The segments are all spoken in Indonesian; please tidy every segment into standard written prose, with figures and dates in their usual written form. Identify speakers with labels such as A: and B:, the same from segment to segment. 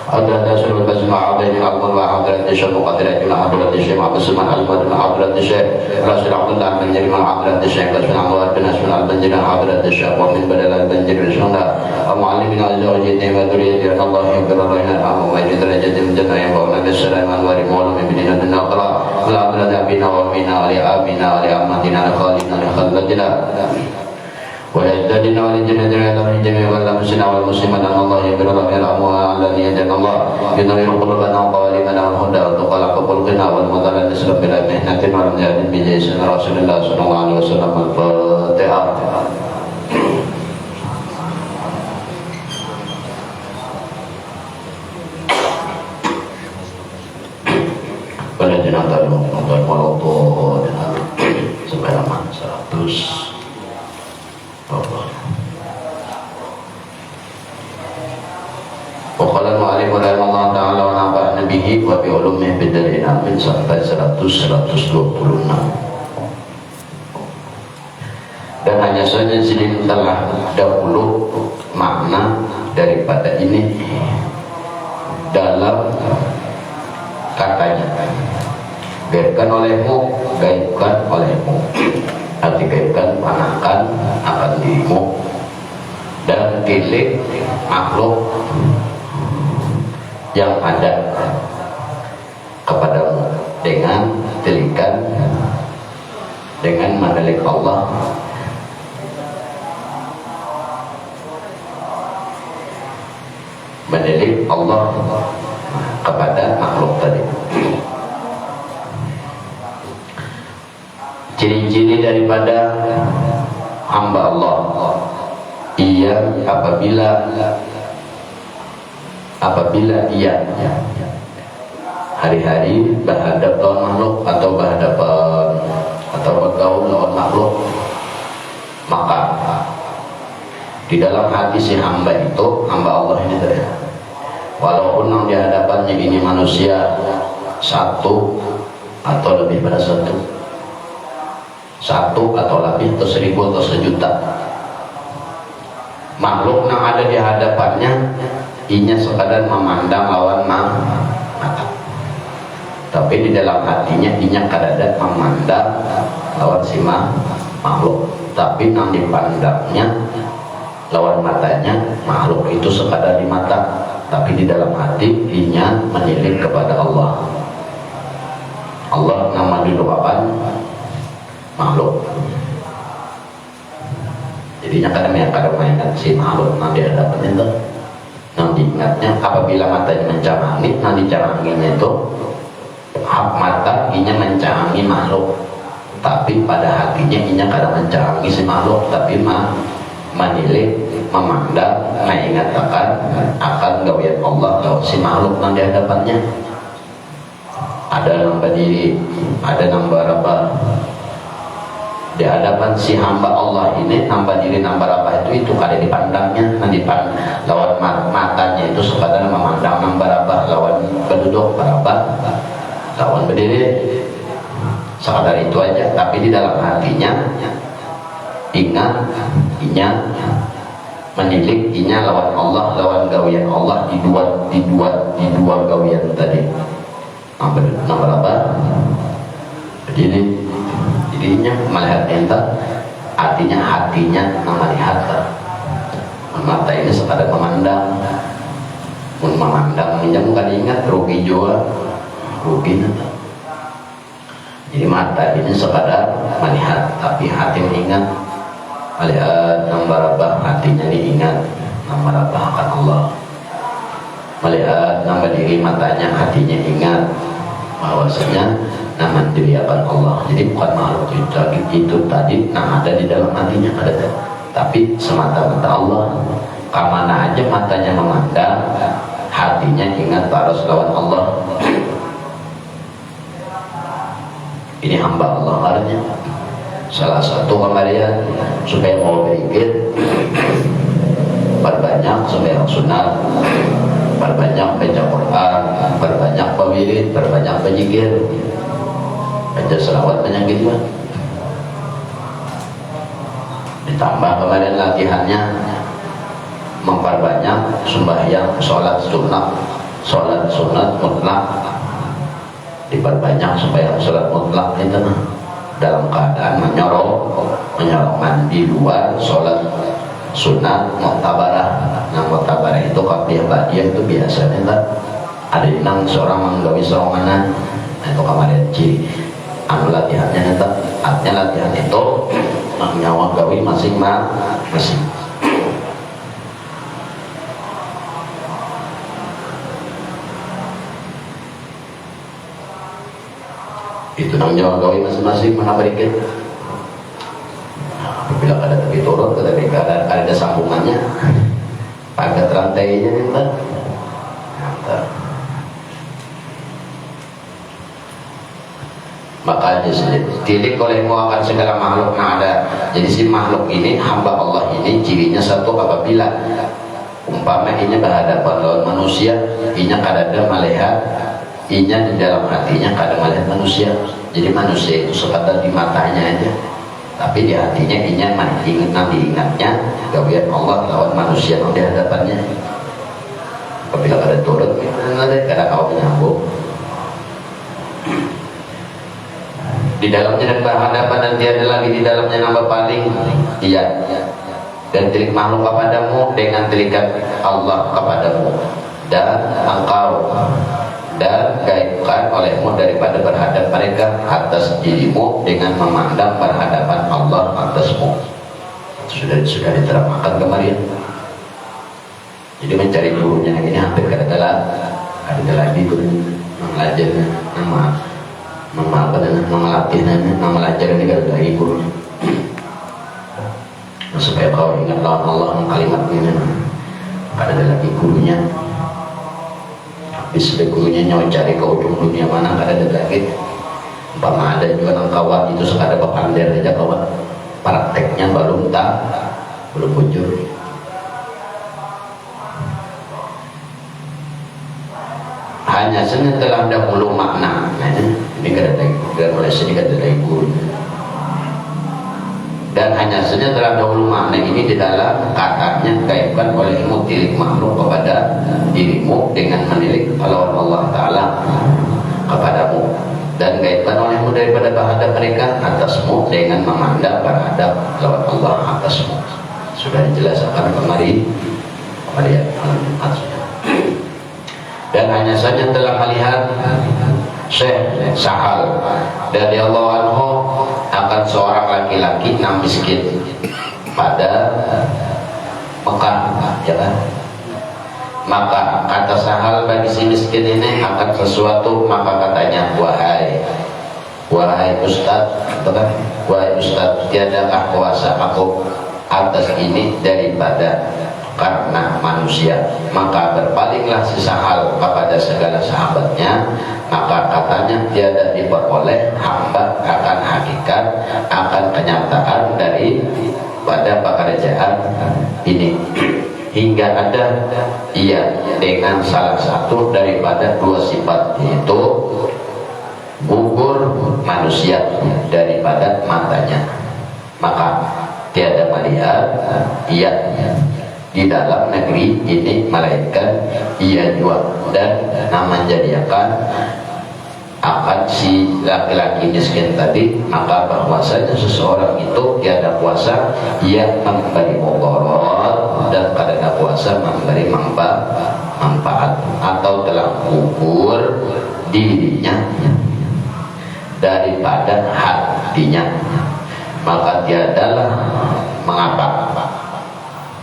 A: حضرة سلم البسم عظيم الأكبر وحضرة الشيخ مقدرة حضرة الشيخ عبد السلمان الأحمد حضرة الشيخ راشد عبد الله البنجري حضرة الشيخ بسم الله بن اسم البنجري حضرة الشيخ ومن بدل البنجري السنة ومعلمنا زوجته وذريته الله يغفر لنا الأمر ويجد درجتهم الجنة ينفعنا بالسلام والوالد مولى من بنينا النقرة والعبد أبينا وأمينا ولأبينا ولأمتنا لخالدنا لخلدنا ويجددنا ولجنتنا إلى جميع المسلمين والمسلمين أن الله يغفر لهم ويرحمهم ويعلن أن الله ينور قلوبنا وقوالبنا والهدى والتقى خلقنا والمضل نسلم بلا محنة ولم بجيش رسول الله صلى الله عليه وسلم. الفاتحة. Pada jenazah nonton moloto sampai lama 100. Waqala al-mu'allim rahimahullah ta'ala wa nafa'ana bihi wa bi ulumih bidarin amin sampai 126. Dan hanya saja sini telah dahulu makna daripada ini dalam katanya, gaibkan olehmu, gaibkan olehmu, arti gaibkan panahkan akan dirimu, dan tilik makhluk yang ada kepadamu dengan tilikan, dengan menelik Allah, menelik Allah kepada makhluk tadi. Ciri-ciri daripada hamba Allah, ia apabila ia hari-hari berhadap lawan makhluk atau berhadapan atau bergaul lawan makhluk, maka di dalam hati si hamba itu, hamba Allah ini tadi, walaupun yang di hadapannya ini manusia satu atau lebih pada satu atau lebih atau 1000 atau 1.000.000 makhluk yang ada di hadapannya, inya sekadar memandang lawan mata, tapi di dalam hatinya inya kadang memandang lawan si makhluk, tapi yang dipandangnya lawan matanya makhluk itu sekadar di mata, tapi di dalam hati inya menilik kepada Allah. Allah nama didoakan makhluk. Jadinya kadang mainkan si makhluk nanti ada hadapan nanti ingatnya apabila matanya mencarangi, nanti caranginya itu hak mata inya mencarangi makhluk, tapi pada hatinya inya kadang mencarangi si makhluk, tapi menilik, memandang, mengingatkan akan gawian Allah lewat si makhluk nanti hadapannya. Ada nambah diri, ada nambah apa di hadapan si hamba Allah ini, nambah diri nambah apa itu kada dipandangnya, nanti lawan matanya itu sekadar memandang nambah apa lawan berduduk berapa lawan berdiri, sekadar itu aja, tapi di dalam hatinya ingat inya menilik, inya lawan Allah, lawan gawian Allah di dua gawian tadi nambah apa berdiri. Jadinya melihat enta, artinya hatinya melihat. Mata ini sekadar memandang, ini bukan ingat rugi juga, rugi nanti. Jadi mata ini sekadar melihat, tapi hati mengingat, melihat nomor apa hatinya diingat, nomor apa akan Allah. Melihat nama diri matanya, hatinya ingat bahwasanya nama diri akan Allah. Jadi bukan makhluk itu tadi nah ada di dalam hatinya ada, tapi semata-mata Allah. Kamana aja matanya memandang, hatinya ingat harus lawan Allah. Ini hamba Allah artinya. Salah satu kemarin supaya mau berikir perbanyak sembahyang sunat, perbanyak baca Quran, perbanyak berwirid, perbanyak berzikir, baca selawat banyak gitu kan. Ditambah kemarin latihannya memperbanyak sembahyang sholat sunnah sholat sunat mutlak diperbanyak supaya sholat mutlak itu dalam keadaan menyorong mandi luar sholat sunat muktabarah. Nah muktabarah itu qabliyah ba'diyah itu biasanya ada yang seorang menggawi serangan. Nah itu kemarin ciri anu latihannya artinya latihan itu nyawa gawi masing-masing. Itu nang nyawa gawi masing-masing mana berikut. Apabila ada tepi turun, ketika ada sambungannya, pakai rantainya itu. Makanya tilik oleh akan segala makhluk yang ada. Jadi si makhluk ini hamba Allah ini cirinya satu, apabila umpama inya berhadapan lawan manusia, inya kadang melihat, inya di dalam hatinya kadang melihat manusia. Jadi manusia itu sekadar di matanya aja, tapi di hatinya inya ingatnya gawian Allah lawan manusia yang di hadapannya. Apabila ada turun, kadang kau menyambung di dalamnya dan berhadapan dan tiada lagi di dalamnya nama paling iya dan tilik makhluk kepadamu dengan tilikan Allah kepadamu dan engkau dan gaibkan olehmu daripada berhadap mereka atas dirimu dengan memandang berhadapan Allah atasmu. Sudah diterangkan kemarin. Jadi mencari gurunya ini hampir ada lagi guru mengajar melatih melajar ini kan dari guru supaya kau ingat lawan Allah kalimat ini ada lagi gurunya. Habis gurunya nyawa cari ke ujung dunia mana ada lagi umpama ada juga nang kawan itu sekadar berpandir aja kawan prakteknya belum muncul. Hanya saja telah dahulu makna. Ini kada oleh sedikit dari guru. Dan hanya saja telah dahulu makna ini di dalam katanya kaitkan olehmu tilik makhluk kepada dirimu dengan menilik lawan Allah Ta'ala kepadamu dan kaitkan olehmu daripada berhadap mereka atasmu dengan memandang berhadap lawan Allah atasmu. Sudah dijelaskan kemarin dan hanya saja telah melihat Syekh Sahal dari Allah anhu akan seorang laki-laki yang miskin pada Mekah, ya kan? Maka kata Sahal bagi si miskin ini akan sesuatu, maka katanya wahai Ustaz, kan? Wahai Ustaz, tiadakah kuasa aku atas ini daripada karena manusia. Maka berpalinglah si Sahal kepada segala sahabatnya, maka katanya tiada diperoleh hamba akan hakikat, akan kenyataan dari pada pekerjaan ini hingga ada ia dengan salah satu daripada dua sifat, yaitu gugur manusia daripada matanya, maka tiada melihat ia di dalam negeri ini melainkan ia jual dan nama menjadikan akan si laki-laki miskin tadi. Maka bahwasanya seseorang itu tiada kuasa ia memberi mudarat dan kadang kuasa memberi manfaat atau telah gugur dirinya daripada hatinya, maka tiadalah mengapa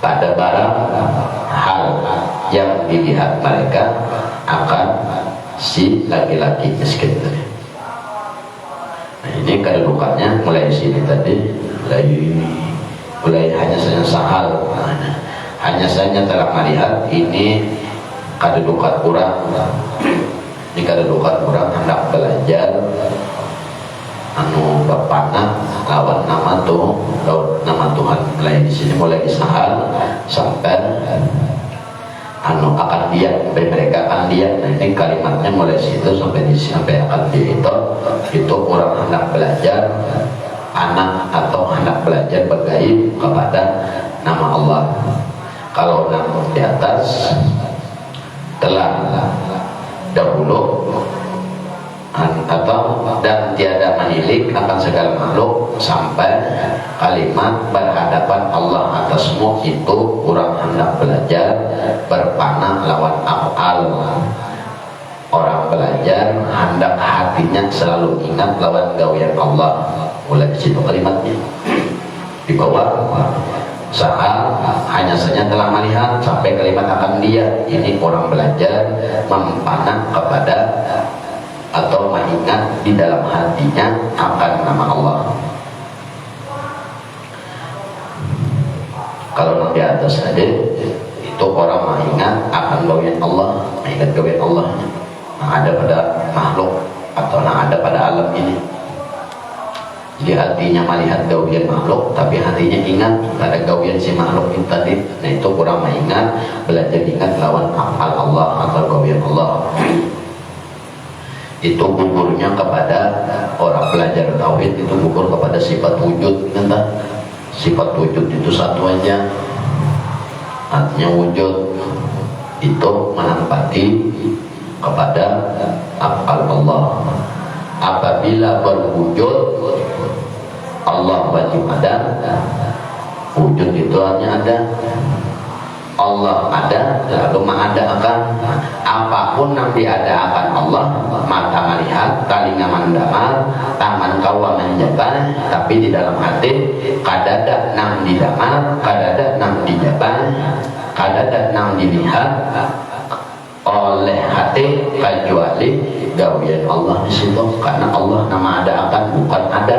A: pada barang hal yang dilihat mereka akan si laki-laki miskin tadi. Nah, ini kedudukannya mulai sini tadi, mulai hanya saja Sahal, hanya saja telah melihat ini kedudukan kurang, ini kedudukan kurang hendak belajar anu berpanah lawan nama Tuhan mulai di sini, mulai di Sahal sampai anu akan dia mereka akan dia. Nah, ini kalimatnya mulai situ sampai di sampai akan dia itu orang hendak belajar anak atau hendak belajar bergaib kepada nama Allah. Kalau nama di atas telah dahulu atau dan tiada menilik akan segala makhluk sampai kalimat berhadapan Allah atasmu, itu orang hendak belajar berpanah lawan af'al. Orang belajar hendak hatinya selalu ingat lawan gawean Allah. Mulai di situ kalimatnya di bawah saat hanya saja telah melihat sampai kalimat akan dia. Ini orang belajar mempanah kepada atau mengingat di dalam hatinya akan nama Allah. Kalau di atas saja itu orang mengingat akan gawean Allah, mengingat gawean Allah yang ada pada makhluk atau yang ada pada alam ini. Jadi hatinya melihat gawean makhluk, tapi hatinya ingat pada gawean si makhluk itu tadi. Nah itu kurang mengingat, belajar ingat lawan afal Allah atau gawean Allah. Itu gugurnya kepada orang belajar tauhid, itu gugur kepada sifat wujud. Entah sifat wujud itu satu aja, artinya wujud itu menempati kepada afal Allah. Apabila berwujud Allah wajib ada, wujud itu artinya ada. Allah ada, lalu mengadakan apapun yang diadakan Allah. Mata melihat, telinga mendengar, tangan kawa menjabat, tapi di dalam hati kadada nang didengar, kadada nang dijabat, kadada nang dilihat oleh hati, kecuali gawean Allah di situ. Karena Allah nama adakan, bukan ada.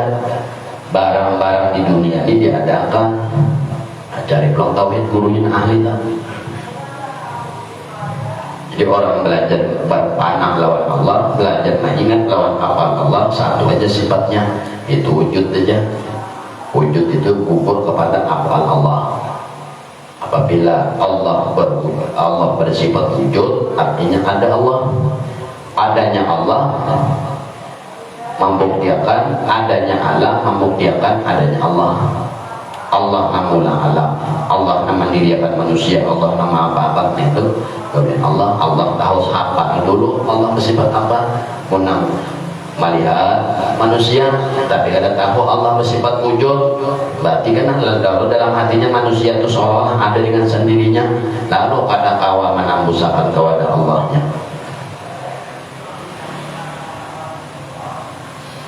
A: Barang-barang di dunia ini diadakan. Cari pulang tauhid, gurunya ahli tauhid. Jadi orang belajar berpanah lawan Allah, belajar mengingat lawan hafal Allah, satu aja sifatnya, itu wujud aja. Wujud itu gugur kepada hafal Allah. Apabila Allah bersifat wujud, artinya ada Allah. Adanya Allah membuktikan adanya Allah, membuktikan adanya Allah. Allah namula alam, Allah nama mendirikan manusia, Allah nama apa-apa itu kemudian Allah tahu apa dulu Allah bersifat apa. Menang melihat manusia tapi kada tahu Allah bersifat wujud, berarti kan lalu dalam hatinya manusia itu seolah ada dengan sendirinya, lalu kada kawa menambusakan kepada Allahnya.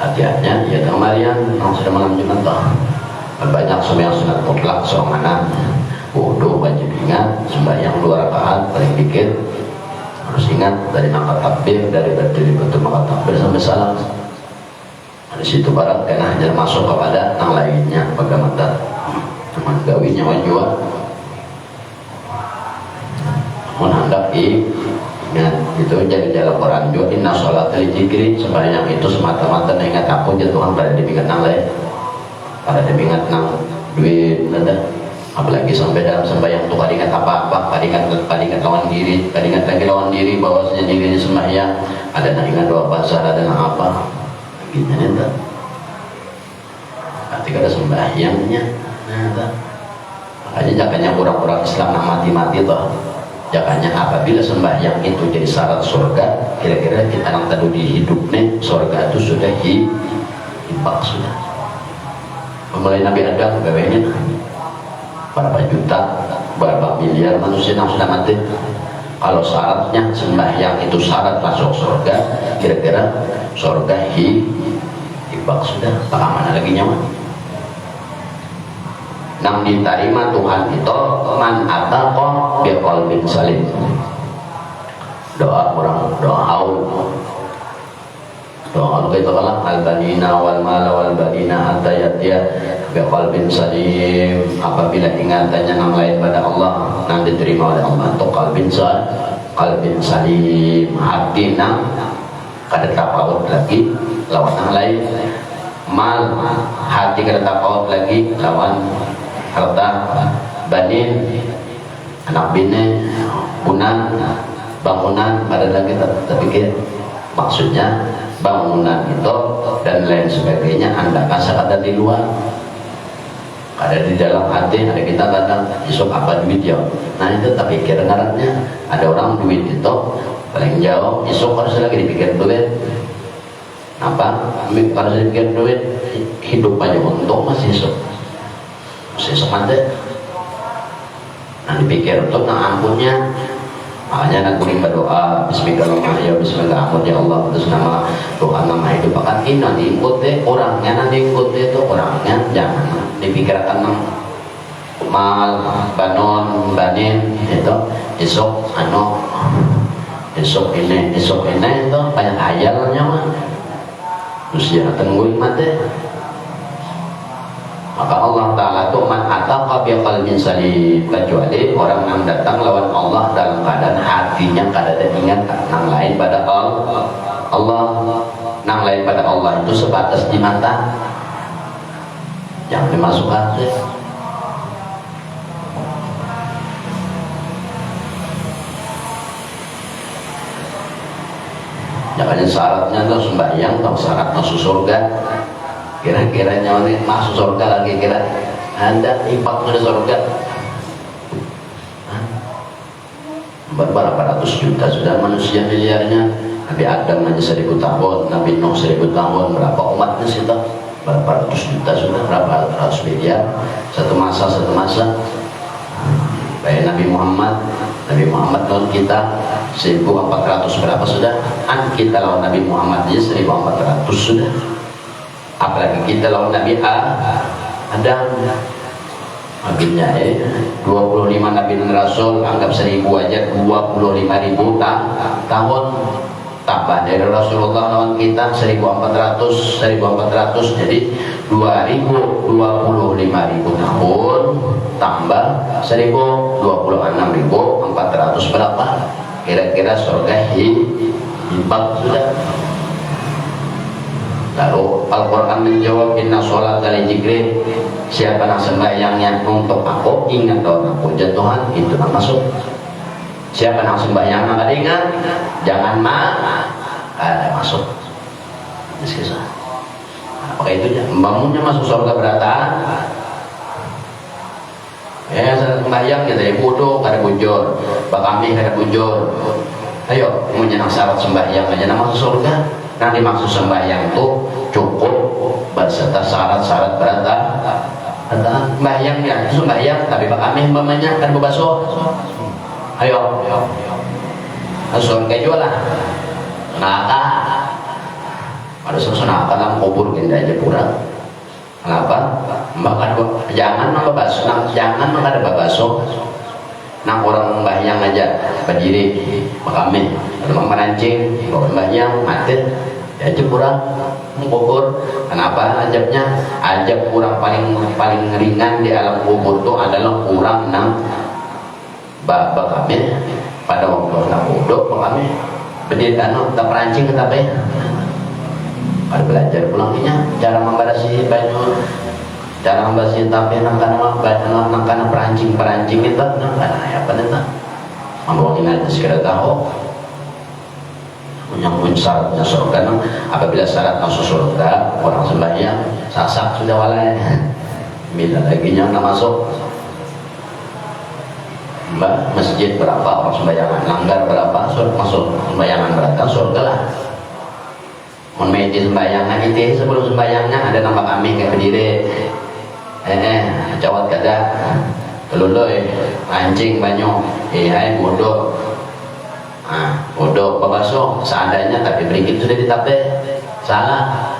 A: Hati-hatinya ya kemarin yang sudah mengajukan banyak sembahyang sunat mutlak soalnya wudu wajib ingat, sembahyang 2 rakaat paling dikit harus ingat dari angkat takbir, dari berdiri betul angkat takbir sampai salam. Di situ barat karena hanya masuk kepada yang lainnya bagaimana cuma gawinya wajib menandap ingat itu jadi jalan Quran juga. Inna sholat al-jikri, sembahyang itu semata-mata ingat aku jatuhan pada dipingat yang lain, pada dipingat nang duit ada, apalagi sampai dalam sembahyang tuh kadingat apa-apa, kadingat lawan diri, kadingat lagi lawan diri bahwasanya dirinya sembahyang ada nang ingat doa pasar, ada nang apa gitu nih. Ketika ada sembahyangnya makanya jakanya orang-orang Islam yang mati-mati toh, jakanya apabila sembahyang itu jadi syarat surga, kira-kira kita nang tadu di hidup nih surga itu sudah hibak sudah. Mulai Nabi Adam bawanya berapa juta, berapa miliar manusia yang sudah mati. Kalau syaratnya sembahyang itu syarat masuk surga, kira-kira surga hibak sudah, tak mana lagi nyaman. Nang diterima Tuhan itu man ataqa bi qalbin salim. Doa orang, doa haul. Doa kita Allah al-banina wal mala wal banina hatta yatiya bi qalbin salim. Apabila ingatannya nang lain pada Allah, nang diterima oleh Allah untuk qalbin salim, hati nang kada tapaut lagi lawan nang lain. Mal, hati kada tapaut lagi lawan harta. Banin, anak bini, bangunan pada lagi terpikir. Maksudnya bangunan itu dan lain sebagainya anda kasar ada di luar, ada di dalam hati. Ada kita kadang isok apa duit ya, nah itu tak pikir ngarannya. Ada orang duit itu paling jauh esok harus lagi dipikir duit. Apa? Harus dipikir duit, hidup aja untung masih esok mati. Nah dipikir untuk ampunnya, makanya aku berdoa Bismillahirrahmanirrahim, Bismillahirrahmanirrahim, ya Allah, terus nama doa nama itu bahkan ini nanti ikut orangnya, nanti ikut itu orangnya, jangan dipikirkan mal, banon, banin itu esok esok ini itu banyak ayalnya mah. Terus jangan tungguin mati. Maka Allah Ta'ala itu man ataqa biqalbin salim, kecuali orang yang datang lawan Allah dalam keadaan hatinya kada ingat nang lain pada Allah, nang lain pada Allah itu sebatas di mata, jangan dimasuk hati. Jangan syaratnya tuh sembahyang tuh syarat masuk surga. Kira-kira nyawa masuk surga lagi kira ada impact ke surga berapa ratus juta sudah manusia miliarnya. Nabi Adam aja 1000 tahun, Nabi Nuh 1000 tahun, berapa umatnya sih tuh? Berapa ratus juta sudah, berapa ratus miliar satu masa. Baik Nabi Muhammad lawan kita 1400 berapa sudah? Kita lawan Nabi Muhammad aja 1400 sudah. Apalagi kita lawan Nabi Adam akhirnya 25 Nabi dan Rasul, anggap 1000 aja 25.000 tahun tambah dari Rasulullah lawan kita 1400 jadi 25.000 tahun tambah 26.400 berapa kira-kira surga himbang sudah. Lalu Al-Quran menjawab inna sholat dari Jibril, siapa yang sembahyangnya untuk aku ingat doa aku jatuhan itu nak masuk. Siapa yang sembahyangnya kada ingat jangan ada masuk. Kisah apa itu ya membangunnya masuk surga berataan ya sembahyang kita ya bodoh kada bujur bakami kada bujur. Ayo menyenang syarat sembahyang aja nak masuk surga. Nanti maksud sembahyang itu cukup berserta syarat-syarat berata. Sembahyang ya, itu sembahyang tapi Pak Amih mamanya kan bebaso. Ayo, surga jual lah. Naka, ada sesuatu dalam kubur kita aja pura. Kenapa? Bahkan jangan membaso, jangan mengada bebaso. Nah orang sembahyang aja berdiri Amih memang merancing bawa sembahyang mati ya aja kurang kubur. Kenapa ajabnya? Ajab kurang paling ringan di alam kubur itu adalah kurang nang Amih pada waktu nak bodoh Amih berdiri kita merancing kita apa ya? Ada belajar pulangnya cara membarasi baju, cara membarasi tapi nangkana perancing itu nangkana apa nih? Membawain aja sekira tahu yang syaratnya surga. Apabila syarat masuk surga orang sembahyang sasak sudah walai minta lagi yang masuk mbak masjid berapa orang sembayangan langgar berapa masuk sembayangan berapa surga lah. Memeji sembayangan itu sebelum sembayangnya ada nama kami kayak berdiri cawat kada teluloi anjing banyak bodoh bodoh babaso seadanya tapi berikit sudah ditape salah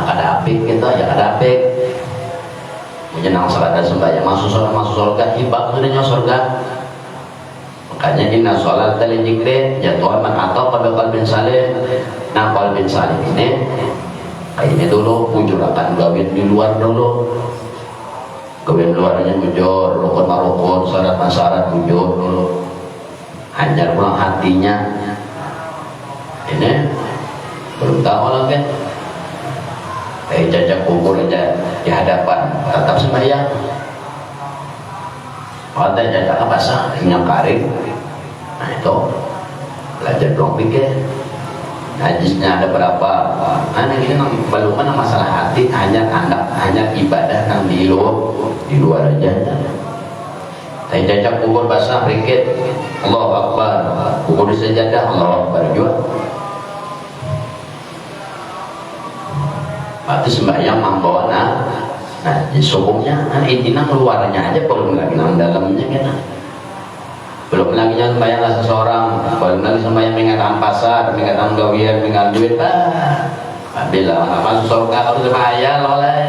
A: kada apik gitu ya kada apik menyenang salat sembahyang masuk surga hibak sudahnya surga. Makanya inna sholat dari zikri jatuhan man atau qalbin salim. Nah qalbin salim ini dulu bujurakan gawin di luar dulu. Gawin luarnya bujur, rukun syarat bujur dulu. Hajar pulang hatinya. Ini belum tahu lagi. Kayak jajak kubur aja di hadapan tetap sembahyang. Ada jajak basah, minyak karing. Nah itu belajar dong pikir. Hadisnya ada berapa? Ini belum masalah hati, hanya ibadah yang di luar aja. Saya jajak kubur basah rikit, Allahu Akbar. Kubur di sejadah, Allahu Akbar juga. Berarti sembahyang membawa nah hukumnya kan intinya keluarnya aja, belum lagi nang dalamnya kan. Belum lagi yang sembahyang seseorang, belum lagi sembahyang mengatakan pasar, mengatakan gawian, mengatakan duit. Bila nggak masuk surga harus sembahyang oleh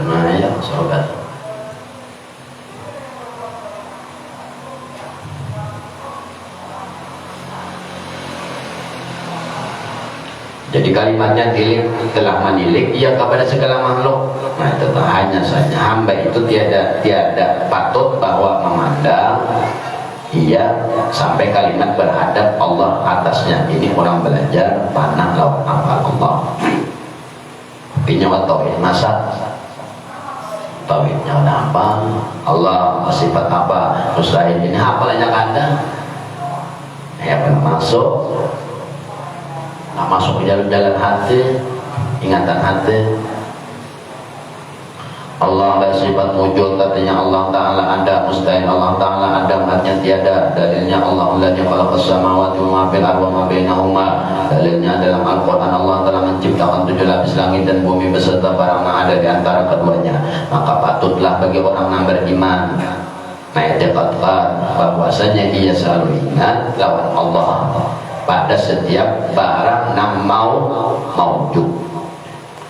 A: sembahyang surga. Jadi kalimatnya tilik telah menilik ia kepada segala makhluk. Nah, itu hanya saja hamba itu tiada patut bahwa memandang ia sampai kalimat berhadap Allah atasnya. Ini orang belajar panah lawan amal Allah. Pinjau tauhid masa tauhidnya udah apa? Allah sifat apa? Mustahil ini apa banyak ada? Ya pernah masuk. Nah, masuk ke jalan-jalan hati, ingatan hati. Allah bersifat wujud, katanya Allah Ta'ala ada, mustahil Allah Ta'ala ada, artinya tiada. Dalilnya Allah alladzi khalaqas samawati wa fil ardi wa ma bainahuma. Dalilnya dalam Al-Qur'an Allah telah menciptakan 7 lapis langit dan bumi beserta barang yang ada di antara keduanya. Maka patutlah bagi orang yang beriman mengikatkan bahwasanya ia selalu ingat lawan Allah pada setiap barang yang maujud.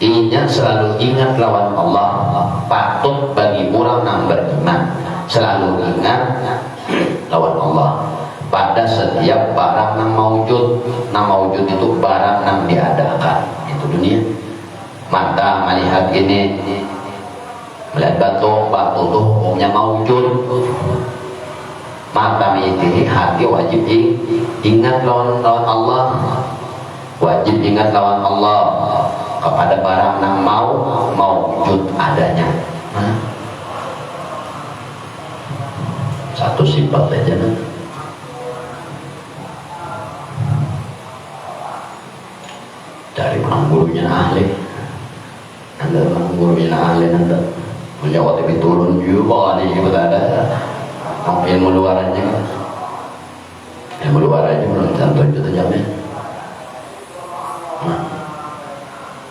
A: Inya selalu ingat lawan Allah. Patut bagi orang yang beriman selalu ingat lawan Allah pada setiap barang yang maujud. Yang maujud itu barang yang diadakan, itu dunia. Mata melihat ini, melihat batu itu hukumnya maujud. Mata mengikuti hati wajib ingat lawan Allah, wajib ingat lawan Allah kepada barang yang maujud adanya. Satu sifat aja nah. Dari orang gurunya ahli, anda orang gurunya ahli nanti menjawab lebih turun juga nih kita ada. Ilmu luar aja kan, ilmu luar aja belum contoh itu jamnya.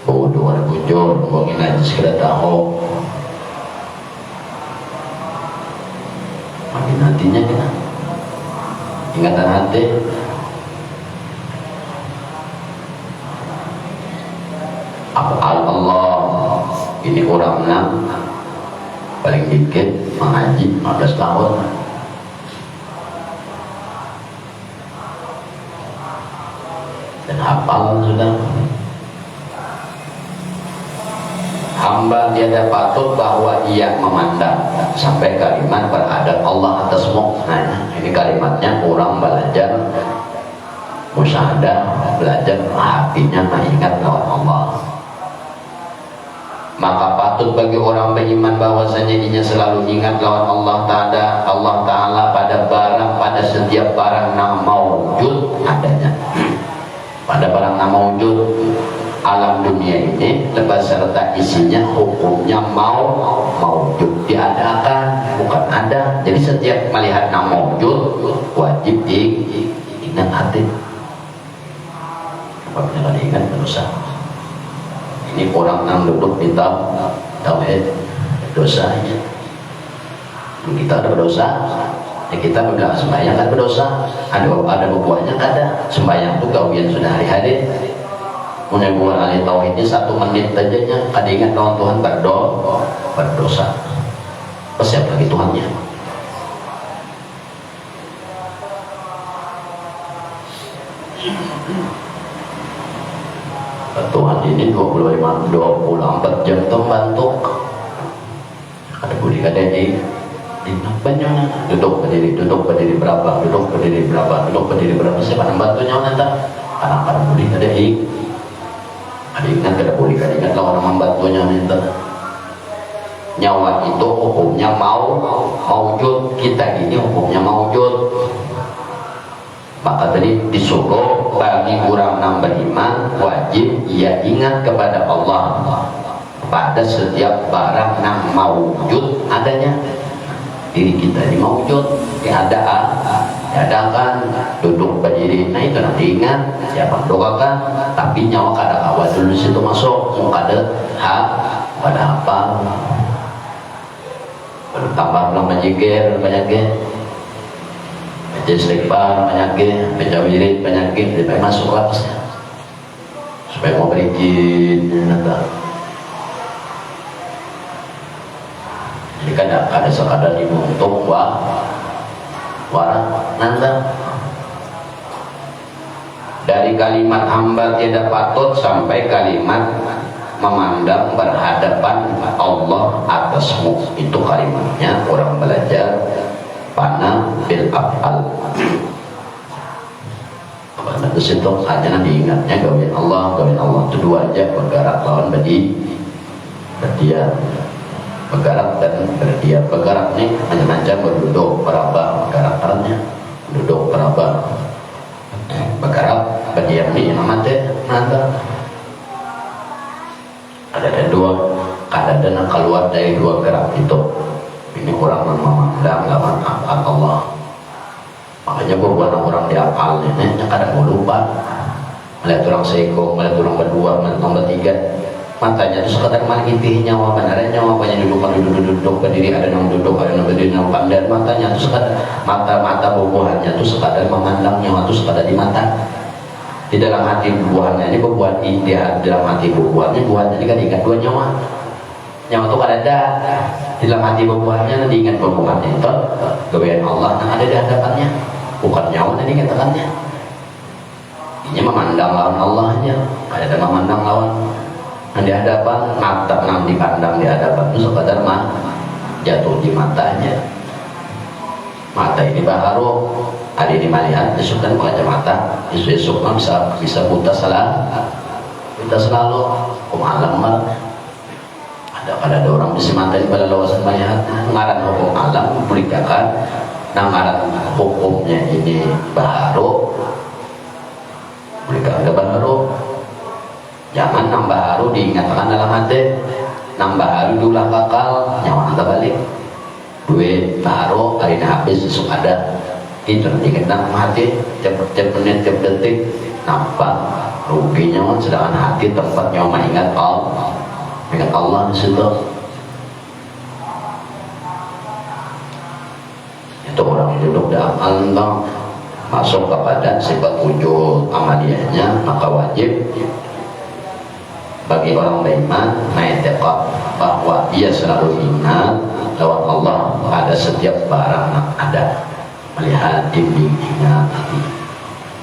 A: Bodoh ada bujur, ngomongin aja sekedar tahu. Makin hatinya kita, ingatan hati. Apa Allah ini orangnya paling dikit mengaji 15 tahun. Dan hafal sudah. Hamba tiada patut bahwa ia memandang sampai kalimat berhadap Allah atasmu. Nah, ini kalimatnya orang belajar musyahadah, belajar hatinya mengingat lawan Allah. Maka patut bagi orang beriman bahwasanya dia selalu ingat lawan Allah Ta'ala pada barang, pada setiap barang yang maujud adanya. Pada barang yang maujud alam dunia ini beserta isinya hukumnya maujud, diadakan bukan ada. Jadi setiap melihat yang maujud wajib diingat hati. Apabila diingat dosa. Ini orang yang duduk di tauhid dosanya. Kita ada berdosa, ya kita bilang sembahyang kan berdosa. Ada bukuannya ada. Sembahyang itu gawian sudah hari-hari. Punya buat ahli tauhidnya 1 menit aja ada ingat lawan Tuhan berdosa. Siap lagi Tuhannya. Tuhan ini 24 jam tuh bantu. Ada budi kada di banyak duduk berdiri berapa, duduk berdiri berapa, siapa yang bantunya nanti anak-anak budi kada ada ingat kada budi kada ingat lawan membantunya nanti. Nyawa itu hukumnya maujud, kita ini hukumnya maujud. Maka tadi disuruh bagi orang yang beriman wajib ia ingat kepada Allah pada setiap barang yang maujud adanya. diri kita ini maujud, diadakan, duduk berdiri, nah itu nanti ingat siapa doakan, tapi nyawa kada awal dulu situ masuk, mau kada pada apa, tambah belum menjikir banyak baca istighfar banyak baca wirid banyak supaya masuk lapasnya, supaya mau berizin nanti. Jadi kada sekadar dibentuk nanda. Dari kalimat hamba tidak patut sampai kalimat memandang berhadapan Allah atasmu, itu kalimatnya orang belajar pana bil afal. Karena itu situ hanya diingatnya gawian Allah itu dua aja, bergerak lawan berdiam, bergerak dan berdiam. Bergerak nih macam-macam, berduduk, beraba, bergeraknya duduk, beraba, bergerak, berdiam nih namanya nanda. Ada dua, kadang keluar dari dua gerak itu. Ini orang memandang lawan afal Allah. Makanya beberapa orang di afal ini kadang mau lupa. Melihat orang seiko, melihat orang berdua, melihat orang bertiga, matanya itu sekadar mengintih nyawa benar, nyawa banyak duduk berdiri, ada yang duduk, ada yang berdiri, yang pandai. Matanya itu sekadar mata bubuhannya itu sekadar memandang, nyawa itu sekadar di mata. Di dalam hati bubuhannya ini bubuhan di dalam hati bubuhannya bubuhannya kan ingat dua nyawa itu ada di dalam hati bubuhannya, nanti ingat bubuhannya itu gawean Allah yang ada di hadapannya, bukan nyawa yang dikatakannya. Ini memandang lawan Allahnya, ada memandang lawan yang di hadapan, mata yang dipandang di hadapan itu sekadar jatuh di matanya. Mata ini baru hari ini melihat, besok kan mengajar mata, besok bisa buta selalu malam ada orang bisa mata ini pada lawasan melihat ngaran hukum alam memberitakan ngaran hukumnya ini baru berikan baru, jangan nambah baru diingatkan dalam hati, nambah baru dulu bakal nyawa anda balik duit baru hari ini habis besok ada itu ingat dalam hati tiap menit tiap detik nampak ruginya, sedangkan hati tempatnya mengingat Allah di situ. Itu orang duduk di amal masuk kepada sifat wujud amaliyahnya, maka wajib bagi orang beriman mengetahui bahwa ia selalu ingat lawan Allah pada setiap barang yang ada. Melihat dinding ingat hati,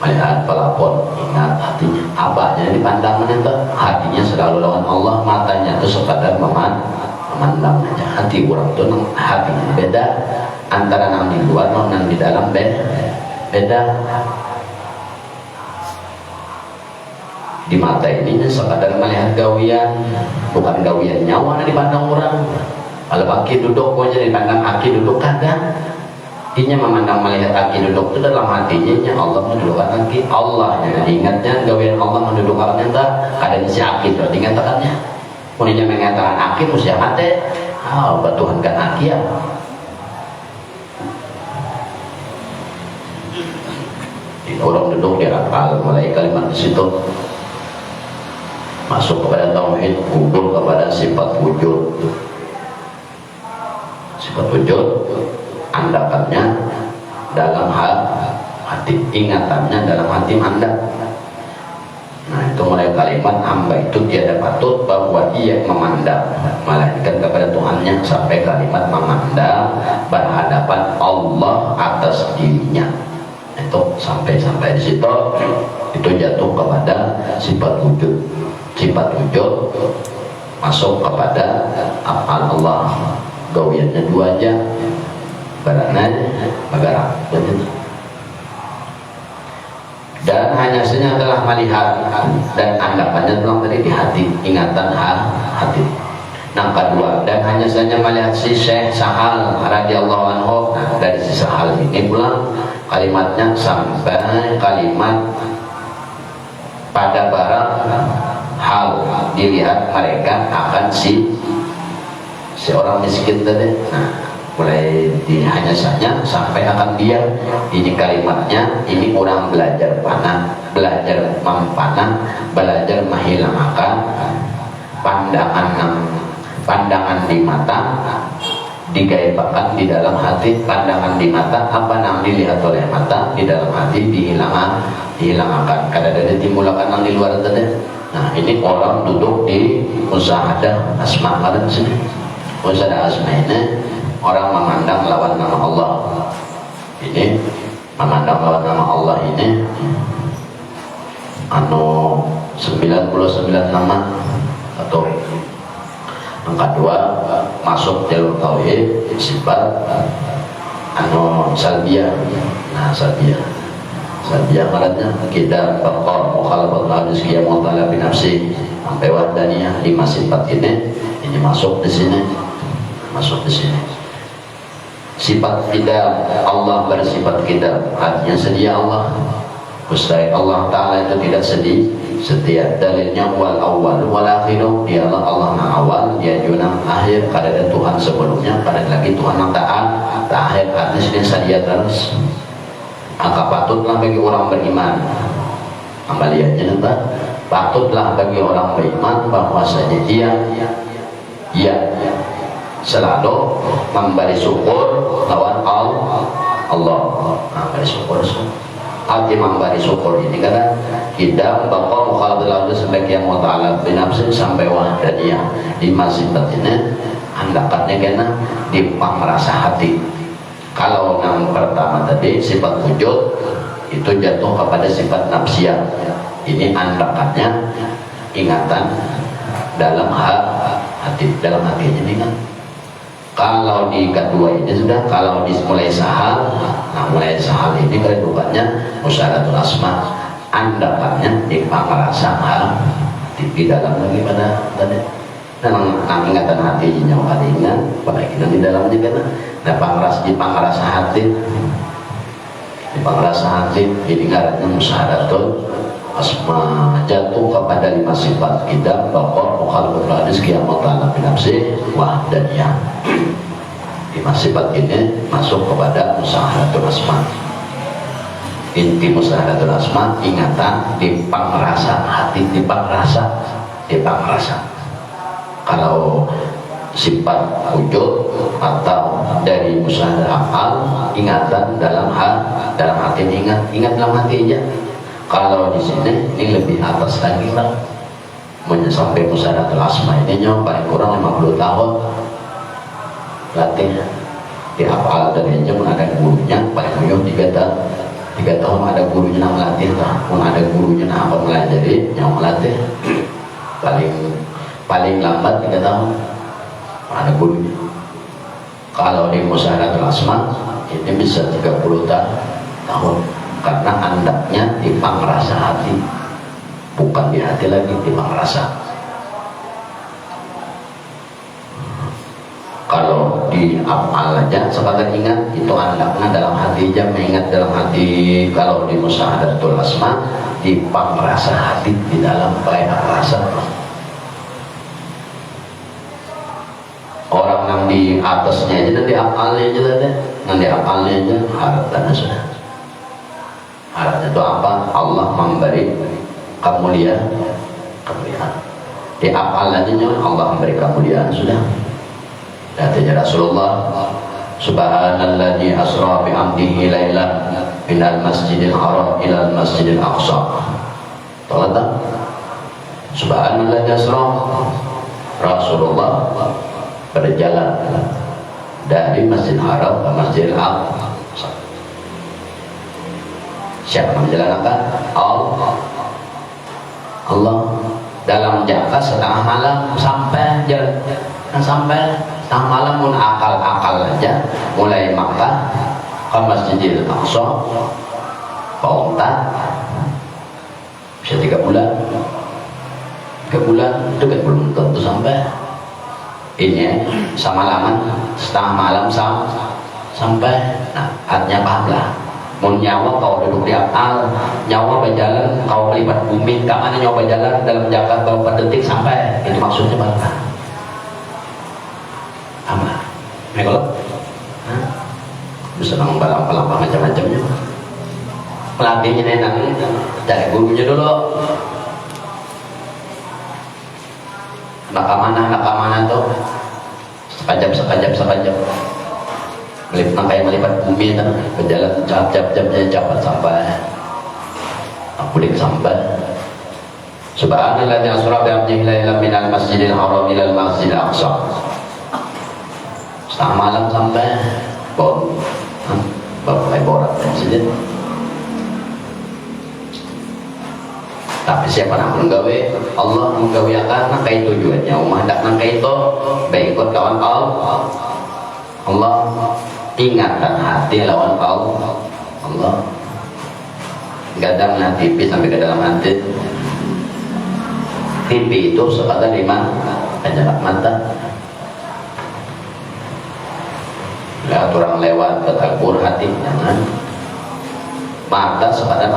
A: melihat pelapon ingat hatinya, abahnya dipandang itu hatinya selalu lawan Allah, matanya itu sekadar memandang aja. Hati orang itu hatinya beda antara yang di luar dan di dalam beda. Di mata ini sekadar melihat gawian, bukan gawian nyawa yang dipandang orang. Kalau kaki duduk pun jadi dipandang kaki duduk kadang. Inya memandang melihat kaki duduk itu dalam hatinya Allah mendudukkan kaki Allah yang diingatnya gawian Allah mendudukkan entah kadang si kaki itu diingatkannya punya mengatakan kaki mesti mati Tuhan kan kaki ya. Orang duduk di akal mulai kalimat di situ masuk kepada tauhid, kubur kepada sifat wujud. Sifat wujud andakannya dalam hati, ingatannya dalam hati mandap. Nah itu mulai kalimat hamba itu tiada patut bahwa ia memandang melainkan kepada Tuhannya, sampai kalimat memandang berhadapan Allah atas dirinya. Itu sampai di situ itu jatuh kepada sifat wujud. Sifat wujud masuk kepada afal Allah, gawiannya dua aja, bergerak dan hanya saja adalah melihat dan anggapannya pulang tadi di hati, ingatan hati. Yang kedua, dan hanya saja melihat si Syekh Sahal radhiyallahu anhu. Dari si Sahal ini pulang kalimatnya sampai kalimat pada barang hal dilihat mereka akan si orang miskin tadi. Nah mulai hanya saja sampai akan dia ini kalimatnya ini orang belajar panah, belajar mempanah, belajar menghilangkan pandangan di mata, digaibakan di dalam hati. Pandangan di mata apa yang dilihat oleh mata di dalam hati dihilangkan kada ada timulakan yang di luar tadi. Nah ini orang duduk di musyahadah asma kan sini. Musyahadah asma ini orang memandang lawan nama Allah. Ini memandang lawan nama Allah ini 99 nama atau yang kedua masuk jalur tauhid sifat salbiyah. Nah salbiyah maksudnya kita bakal mukhalafatul rizqiyah mu'tala binafsi sampai wahdaniyah. 5 sifat ini masuk di sini. Sifat kita, Allah bersifat kita, artinya sedia Allah. Mustahil Allah Ta'ala itu tidak sedih, setia. Dalilnya wal awal wal akhiru, dialah Allah yang awal, dia juga yang akhir. Kada ada Tuhan sebelumnya, kada lagi Tuhan yang akhir. Artinya sedih sedia terus. Maka patutlah bagi orang beriman, amaliannya nanti patutlah bagi orang beriman bahwasanya dia selalu memberi syukur lawan Allah. Memberi syukur. Arti memberi syukur ini karena kita bakal mukhalafatul sebagai yang mu'ta'ala binafsin sampai wahdaniyah. 5 sifat ini hendaknya kena dipang rasa hati. Kalau yang pertama tadi sifat wujud itu jatuh kepada sifat nafsiyah. Ini hendaknya ingatan dalam hati, dalam hati ini kan. Kalau di kedua ini sudah, kalau di mulai sahal, nah mulai sahal ini kedudukannya musyaratul asma, andakannya di pangrasa di dalam lagi pada tadi. Dan ingatan hatinya kalinya, pada kita di dalam juga, nah di pangrasa hati, ini ngaratnya musyaratul asma, jatuh kepada 5 sifat kita bahwa mukhalafatul rizqiyah mu'tala binafsi wahdaniyah. 5 sifat ini masuk kepada musyahadatul asma. Inti musyahadatul asma ingatan di pangrasa hati, di pangrasa. Kalau sifat wujud atau dari musyahadah akal, ingatan dalam hati, ingat dalam hati aja. Kalau di sini ini lebih atas lagi lah, sampai musyahadatul asma ini paling kurang 50 tahun latih di hafal dari aja pun ada gurunya paling banyak 3 tahun ada gurunya yang melatih lah, pun ada gurunya yang akan melajari yang melatih paling lambat 3 tahun ada gurunya. Kalau di musyahadatul asma ini bisa 30 tahun karena andaknya di pangrasa hati, bukan di hati lagi, di pangrasa. Kalau di afal aja sekadar ingat itu andaknya dalam hati aja, mengingat dalam hati. Kalau di musyahadatul asma di pangrasa hati, di dalam baik rasa. Orang yang di atasnya aja dan di afalnya aja deh, yang di afalnya aja harapnya sudah. Harapnya itu apa? Allah memberi kemuliaan. Di apalannya Allah memberi kemuliaan sudah. Datanya Rasulullah, Subhanalladzi asra bi 'abdihi lailan minal masjidil haram ilal masjidil aqsa. Tahu tak? Subhanalladzi asra, Rasulullah berjalan dari Masjidil Haram ke Masjidil Aqsa. Siapa menjalankan? Allah. Dalam jangka setengah malam sampai jalan, sampai setengah malam pun akal aja, mulai Makkah ke Masjidil Aqsa Paunta bisa 3 bulan. 3 bulan itu kan belum tentu sampai. Ini sama lama setengah malam sampai. Nah artinya pahamlah. Mau nyawa kau duduk di akal, nyawa berjalan kau melibat bumi, kamana nyawa berjalan dalam jangka beberapa detik sampai. Itu maksudnya apa? Ama, kalau bisa nang balang-balang macam-macamnya. Pelatihnya nenang cari gurunya dulu. Nakamana tuh sekajap melipat bumi kan, berjalan jap-japnya cepat sampai kulit sampai. Subhanallah yang surah bi'abdihi layla minal masjidil haram ilal masjidil aqsa. Setengah malam sampai baru borak masjid. Tapi siapa nak menggawe? Allah menggawekan nak kai tujuannya. Umah tak nak kai itu baik ikut kawan Allah. Ingatan hati lawan Allah. Gadang na TV sampai ke dalam hati. TV itu sekadar 5 jarak mata. Lihat orang lewat bertakbur hati jangan. Mata sekadar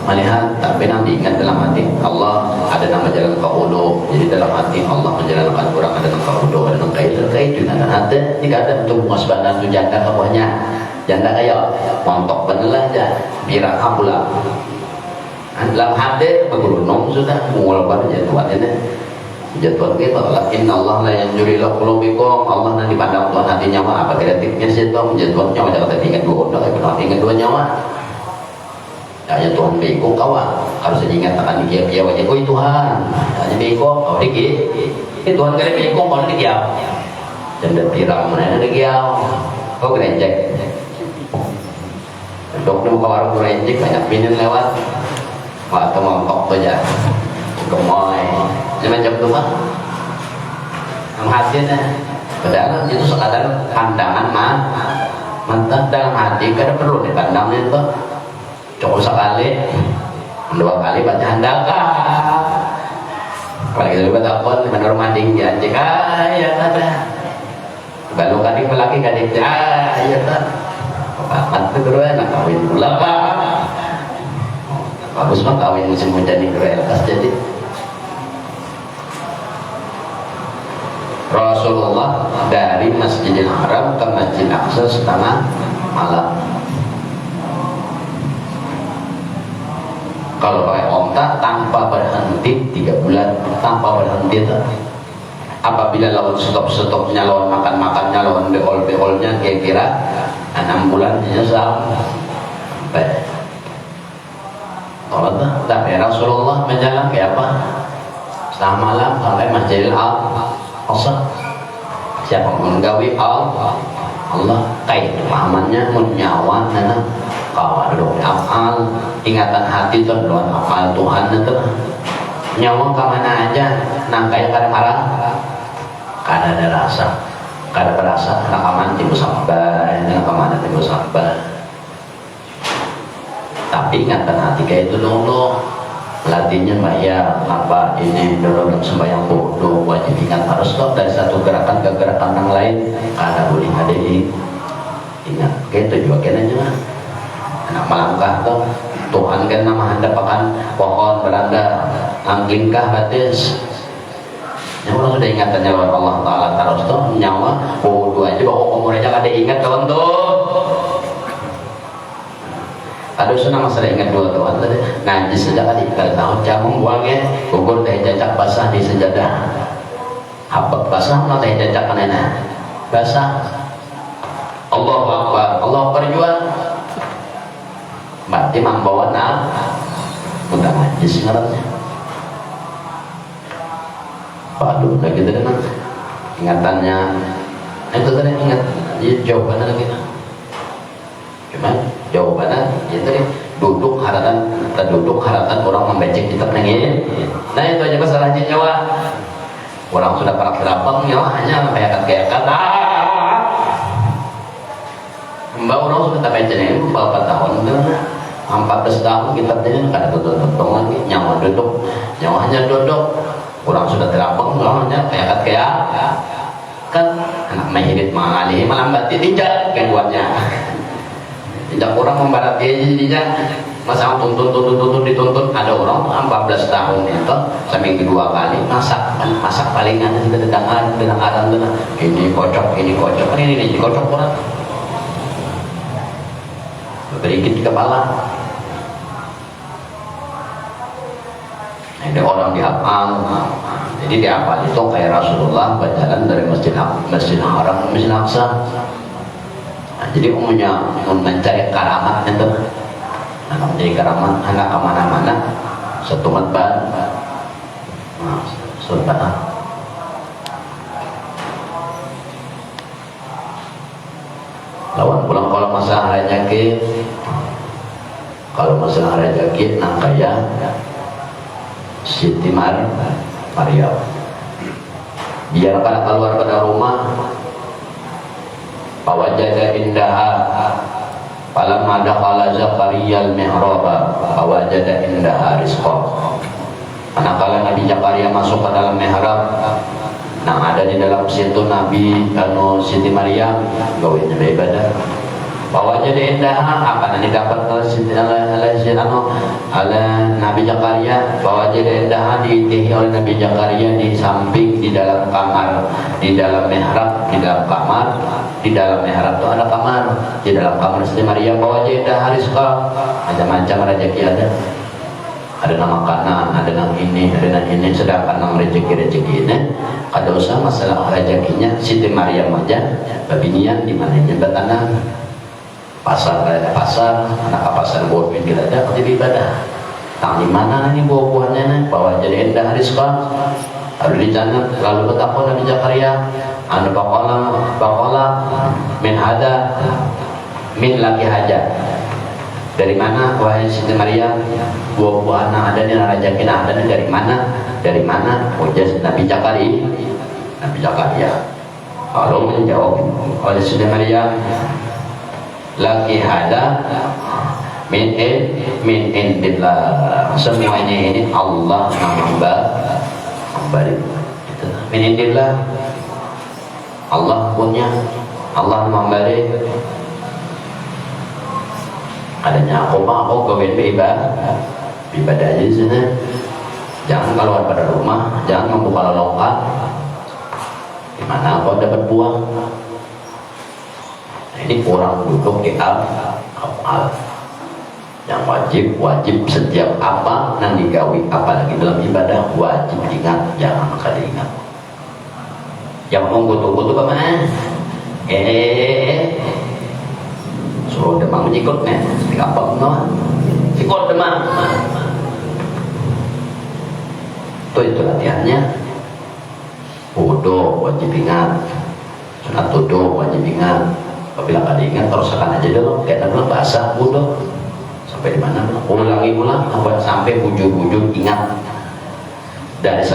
A: melihat, tapi nanti ingat dalam hati Allah ada nama jalan kaulo. Jadi dalam hati Allah menjalankan orang ada nama kaulo, ada nama kaitu dengan hati. Jika ada untuk musbanan tu janda bawahnya, janda kayak montok benelah aja, birak pula. Dalam hati bergunung sudah mengulurkan jatuhan ini. Jatuhan kita adalah Inna Allah la yanjuri la qulubikum. Allah nanti pandang Tuhan hati nyawa apa kreatifnya situ menjatuhan nyawa jangan ingat dua orang, tapi ingat dua nyawa. Ya Tuhan bego kawan harus ingat akan dia wajah oh Tuhan hanya bego kau dikit Tuhan kali bego kau dikit dan pirang mana dikit kau gerencek dokter muka warung gerencek banyak minum lewat atau mangkok saja gemoy macam tu kan yang hasilnya padahal itu sekadar pandangan mata dalam hati kada perlu dipandangnya itu cukup sekali, 2 kali baca handaka. Kalau kita baca pun menurut manding ya, jika ya ada. Baru kali lagi kadang ya tak. Papat tu kedua nak kawin pula pak. Bagus mah kawin musim hujan ni kedua lepas jadi. Rasulullah dari Masjidil Haram ke Masjid Aqsa setengah malam. Kalau pakai onta tanpa berhenti 3 bulan tanpa berhenti tuh. Apabila lawan stop-stopnya lawan makan-makannya lawan beol-beolnya kira-kira 6 bulan nyesal. Kalau tapi Rasulullah menjalan kayak apa? Setengah malam sampai Masjidil Aqsa. Siapa menggawi Allah kait pamannya menyawa nana kawan dong amal ingatan hati tuh doa amal Tuhan itu nyawa kemana aja nang kayak kadang marah kada ada rasa kada perasa nakaman timbul sampai nang kemana timbul sampai tapi ingatan hati kayak itu dulu latihnya bayar apa ini dalam sembahyang bodoh wajib ingat harus stop dari satu gerakan ke gerakan yang lain kada boleh ada ingat kayak itu juga kenanya anak melangkah tuh Tuhan kan nama handapakan pohon beranda anglingkah batis nyawa sudah ingatannya oleh Allah Ta'ala terus tuh nyawa bodoh aja bahwa umurnya kada ingat kawan tuh ada sunnah masalah ingat dua kawan tadi ngaji sejak tadi kalau tahu jamu buangnya gugur teh jajak basah di sejadah habak basah mana teh jajak kanena basah Allahu Akbar Allah perjuang berarti membawa udah najis ngarannya waduh lagi tadi kan ingatannya itu tadi ingat jawabannya lagi cuman jawabannya ya tadi duduk haratan orang membecek kitab nengin nah itu aja masalahnya nyawa orang sudah para berapang nyawa hanya kayak kata mbak orang sudah tak baca nih berapa tahun 14 tahun kita ini kada tutup lagi nyawa duduk nyawa hanya duduk orang sudah terapang hanya kayak kan anak mahirit mengalih melambati tidak keduanya tidak orang membarati jadinya masa tuntut dituntut ada orang 14 tahun itu seminggu 2 kali masak palingan kita dengar tuh ini kocok kan ini kocok orang berikit di kepala. Ada orang dihafal, jadi dihafal itu kayak Rasulullah berjalan dari Masjid Haram ke Masjid Aqsa. Nah, jadi umumnya mencari karamat itu, anak mencari karamat, anak kemana-mana, satu matbah, sultan. Lawan pulang kalau masalah rezeki, nah kayak Siti Maryam. Dia pada keluar pada rumah, fawajada indaha, falamma dakhala Zakaria al-mihrab, fawajada indaha rizqa. Manakala Nabi Zakaria masuk ke dalam mihrab, nah ada di dalam situ Nabi Siti Maryam gawainya ibadah. Bahwa jadi indah apa yang didapat oleh Nabi Zakaria, bahwa jadi indah diitihi oleh Nabi Zakaria di samping, di dalam kamar, di dalam mihrab, di dalam kamar, di dalam mihrab itu ada kamar, di dalam kamar Siti Maryam. Bahwa jadi indah rizqa, macam-macam rezeki ada nama kanan, ada nama ini, ada nama ini. Sedangkan nama rezeki ini kada usah masalah rezekinya Siti Maryam aja babinian di mana jembatan pasar, ada pasar, anak pasar buah pinggir ada ketika ibadah. Tang di mana nih buah-buahnya nih? Bahwa jadi indah rizqa harus dicatat. Lalu bertakwa Nabi Zakaria, anu bakola min hada min laki hajat. Dari mana wahai Siti Maryam buah-buahan ada nih, rezeki ada nih dari mana? Dari mana? Ujas Nabi Zakaria. Kalau menjawab oleh Siti Maryam, laki hada min indillah, semuanya ini Allah memberi. Min indillah, Allah punya, Allah memberi. Adanya aku kawin ibadah aja di sana. Jangan keluar pada rumah, jangan membuka lowongan. Di mana kau dapat buah? Nah, ini kurang duduk di al. Yang wajib setiap apa yang digawi, apalagi dalam ibadah wajib ingat, jangan maka diingat. Yang mengkutu-kutu kemana? Suruh demam menyikut nih, gampang no, sikut demam. Itu latihannya. Wudu wajib ingat, sunat wudu wajib ingat. Apabila kada ingat terusakan aja dulu, kayak bilang basah wudu sampai di mana, ulang sampai bujur-bujur ingat. Dari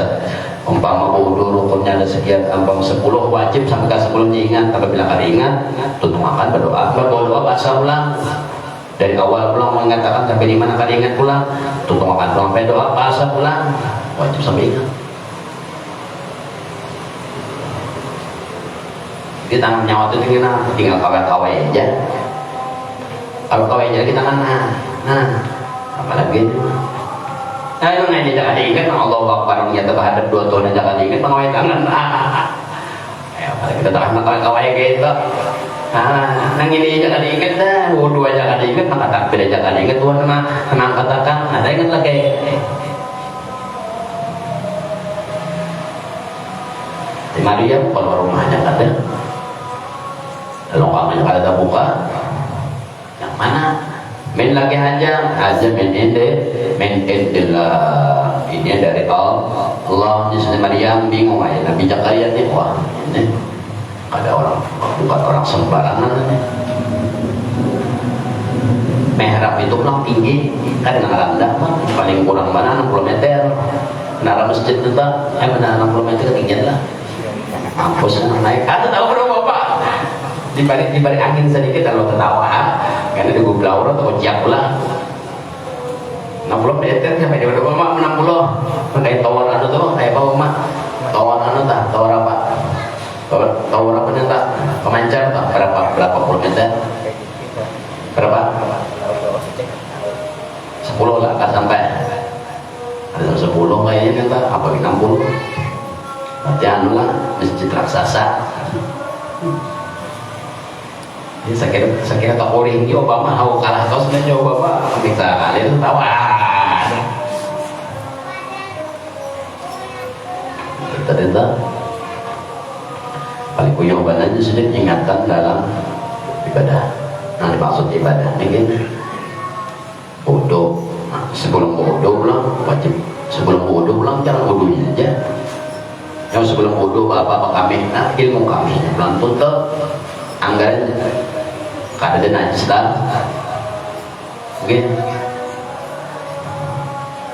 A: umpama wudu rukunnya ada sekian, umpama 10 wajib sampai ke 10-nya ingat. Apabila kada ingat, tutup makan berdoa bahasa ulang. Dari awal pulang mengatakan sampai di mana kada ingat pulang, tutup makan sampai doa bahasa ulang, wajib sampai ingat. Kita nyawa itu tinggal kawai aja. Kalau kawai aja kita kan apalagi itu. Ayo nggak jangan diingat, Allah Akbar ternyata terhadap 2 tahun jangan diingat, mengawai tangan. Ya, kita tak kawai gitu. Nang ini jangan diingat dah, wudu jangan diingat, maka takbir jangan diingat, Tuhan senang katakan, ada ingat lagi. Di Maryam kalau rumahnya ada, longkangnya kada buka, yang mana? Min lagi aja min indillah. Ini dari Allah. Di Siti Maryam bingung aja. Nabi Zakaria nih, wah ini ada orang, bukan orang sembarangan nih. Mihrab itu pulang tinggi, kan dengan rendah paling kurang mana 60 meter. Menara masjid itu menara 60 meter ketinggian lah. Mampus naik. Ada tahu berapa Pak? Dibalik angin sedikit kalau ketawa, karena di gublaur atau ciak pula 60 meter sampai di mana Mak? 60 kayak tower anu tuh, kayak apa Mak? Tower anu tak? Tower apa? Tower apa nih tak? Pemancar tak? Berapa puluh meter? Berapa? 10 lah, kan sampai ada 10 kayaknya tak? Apa 60? Berarti anu lah, masjid raksasa. saya kira Kapolri ini Obama mau kalah kau sebenarnya Obama kita kali itu tawan ternyata paling punya obatnya sedikit ingatkan dalam ibadah. Nah dimaksud ibadah ini wudu. Nah, sebelum wudu pulang wajib sebelum wudu pulang jangan wudunya aja. Yang sebelum wudu apa kami nah ilmu kami pulang tutup anggaran kada ada najis dah. Oke.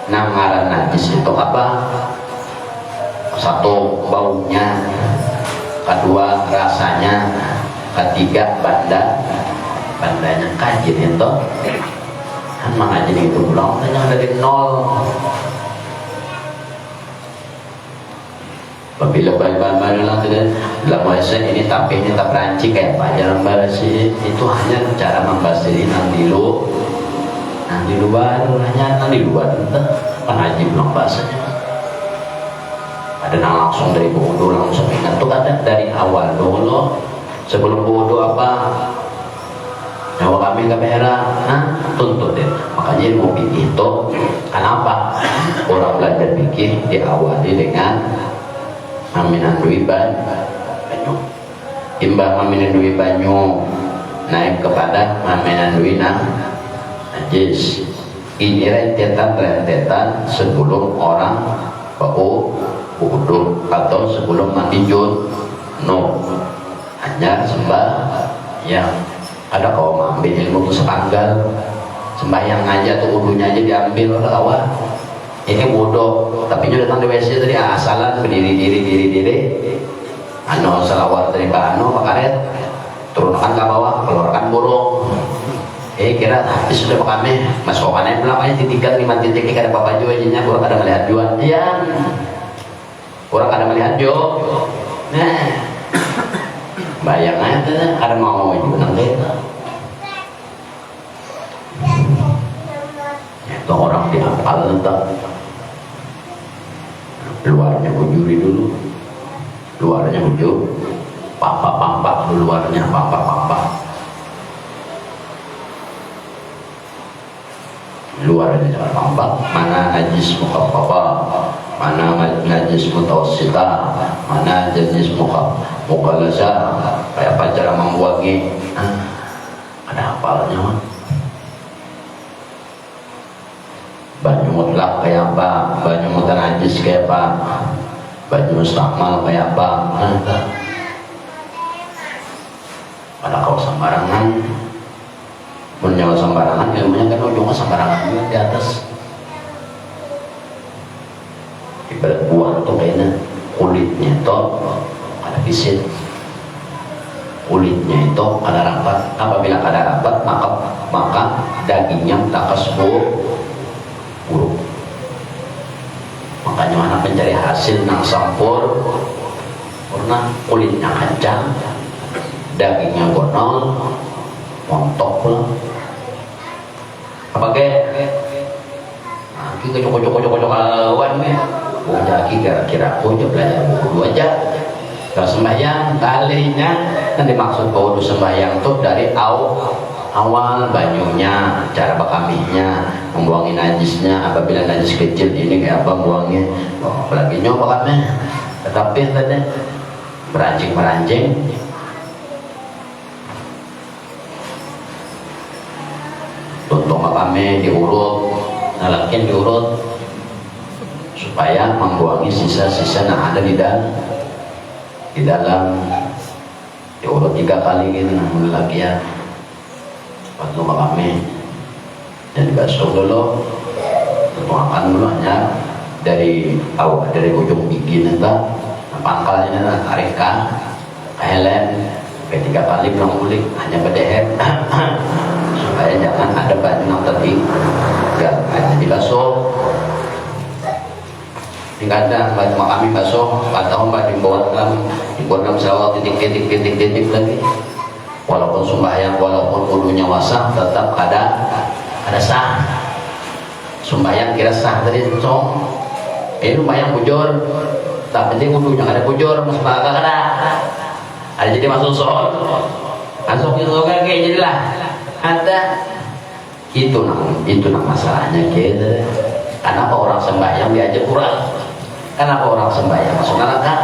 A: Nah ngaran najis itu apa? Satu baunya, kedua rasanya, ketiga bandanya kajian itu kan mengajin itu pulang hanya dari nol. Apabila bahan-bahan lang dalam bahasa ini tapi ini tak beranci kayak apa dalam bahasa itu hanya cara membahas diri nang di luar hanya nang di luar pengaji belum bahasanya. Ada yang langsung dari wudu langsung ingat tuh ada dari awal dulu sebelum wudu apa nyawa kami nggak merah nah tuntut deh makanya ilmu fikih itu kenapa orang belajar fikih diawali dengan maminan duit banyu imbang maminan duit banyu naik kepada maminan duit najis ini rentetan sebelum orang bau wudu atau sebelum mandi junub hanya yang ada kau ambil ilmu itu sepanggal sembahyang aja tuh wudunya aja diambil oleh kawan ini wudu tapi nyo datang di WC tadi asalan berdiri anu selawat dari anu pakaret turunkan ke bawah keluarkan burung kira habis sudah kami masukannya belakang aja titikkan 5 titik ada apa juga aja kurang ada melihat jual iya kurang ada melihat jo nah bayang aja ada mau juga nanti itu orang dihafal tentang luarnya bujuri dulu luarnya bujur pampak luarnya pampak luarnya jangan pampak mana najis mukhaffafa mana najis mutawassita mana najis mukhalasa kayak apa cara membuangi ada hafalnya mah banyu mutlak kayak apa banyu mutanajis kayak apa banyu mustakmal kayak apa pada kau sembarangan punya sembarangan ilmunya kan ujungnya sembarangan juga di atas ibarat buah tuh kayaknya kulitnya itu ada pisit kulitnya itu ada rapat apabila ada rapat maka dagingnya takas buruk makanya anak mencari hasil nang sampur karena kulitnya kencang dagingnya gonol montok lah apa kita cocok awan udah kira-kira aku belajar wudu aja kalau sembahyang kalinya kan dimaksud wudu sembahyang tuh dari awal banyunya cara bakaminya membuangi najisnya apabila najis kecil ini kayak apa buangnya apalagi nyoba kan tetapi tadi merancing tutup kami diurut nalakin diurut supaya membuangi sisa-sisa yang ada di dalam diurut 3 kali gitu namun lagi ya waktu kami dan dibasuh dulu tuangkan dulu hanya dari ujung gigi nanti pangkalnya tarik ke helm 3 kali pulang kulit hanya berdehem supaya jangan ada banyak yang hanya dibasuh tinggal ada baju kami basuh atau dibuat dalam sawah titik lagi walaupun sembahyang walaupun wudunya wasah tetap ada sah sembahyang kira sah tadi song ini sembahyang bujur tak penting wudunya ada bujur masuk ada jadi masuk sholat masuk surga kayak jadilah ada itu masalahnya gitu. Kenapa orang sembahyang diajak kurang? Kenapa orang sembahyang masuk neraka?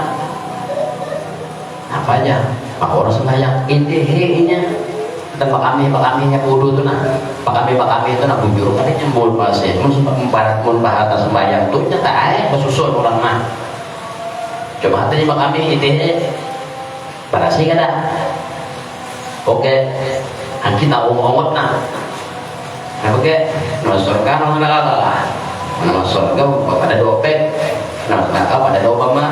A: Apanya? Maka orang sembahyang intinya dan pakaminya kudu tuh nah pakami itu nah bujur kan nyembul pasir mun bahata sembahyang tuh nyata ae kesusun orang mah coba hatinya pakami intinya pada sih kada oke kita umum nah oke nama surga nama neraka lah nama surga pada dompet nama neraka pada doa mah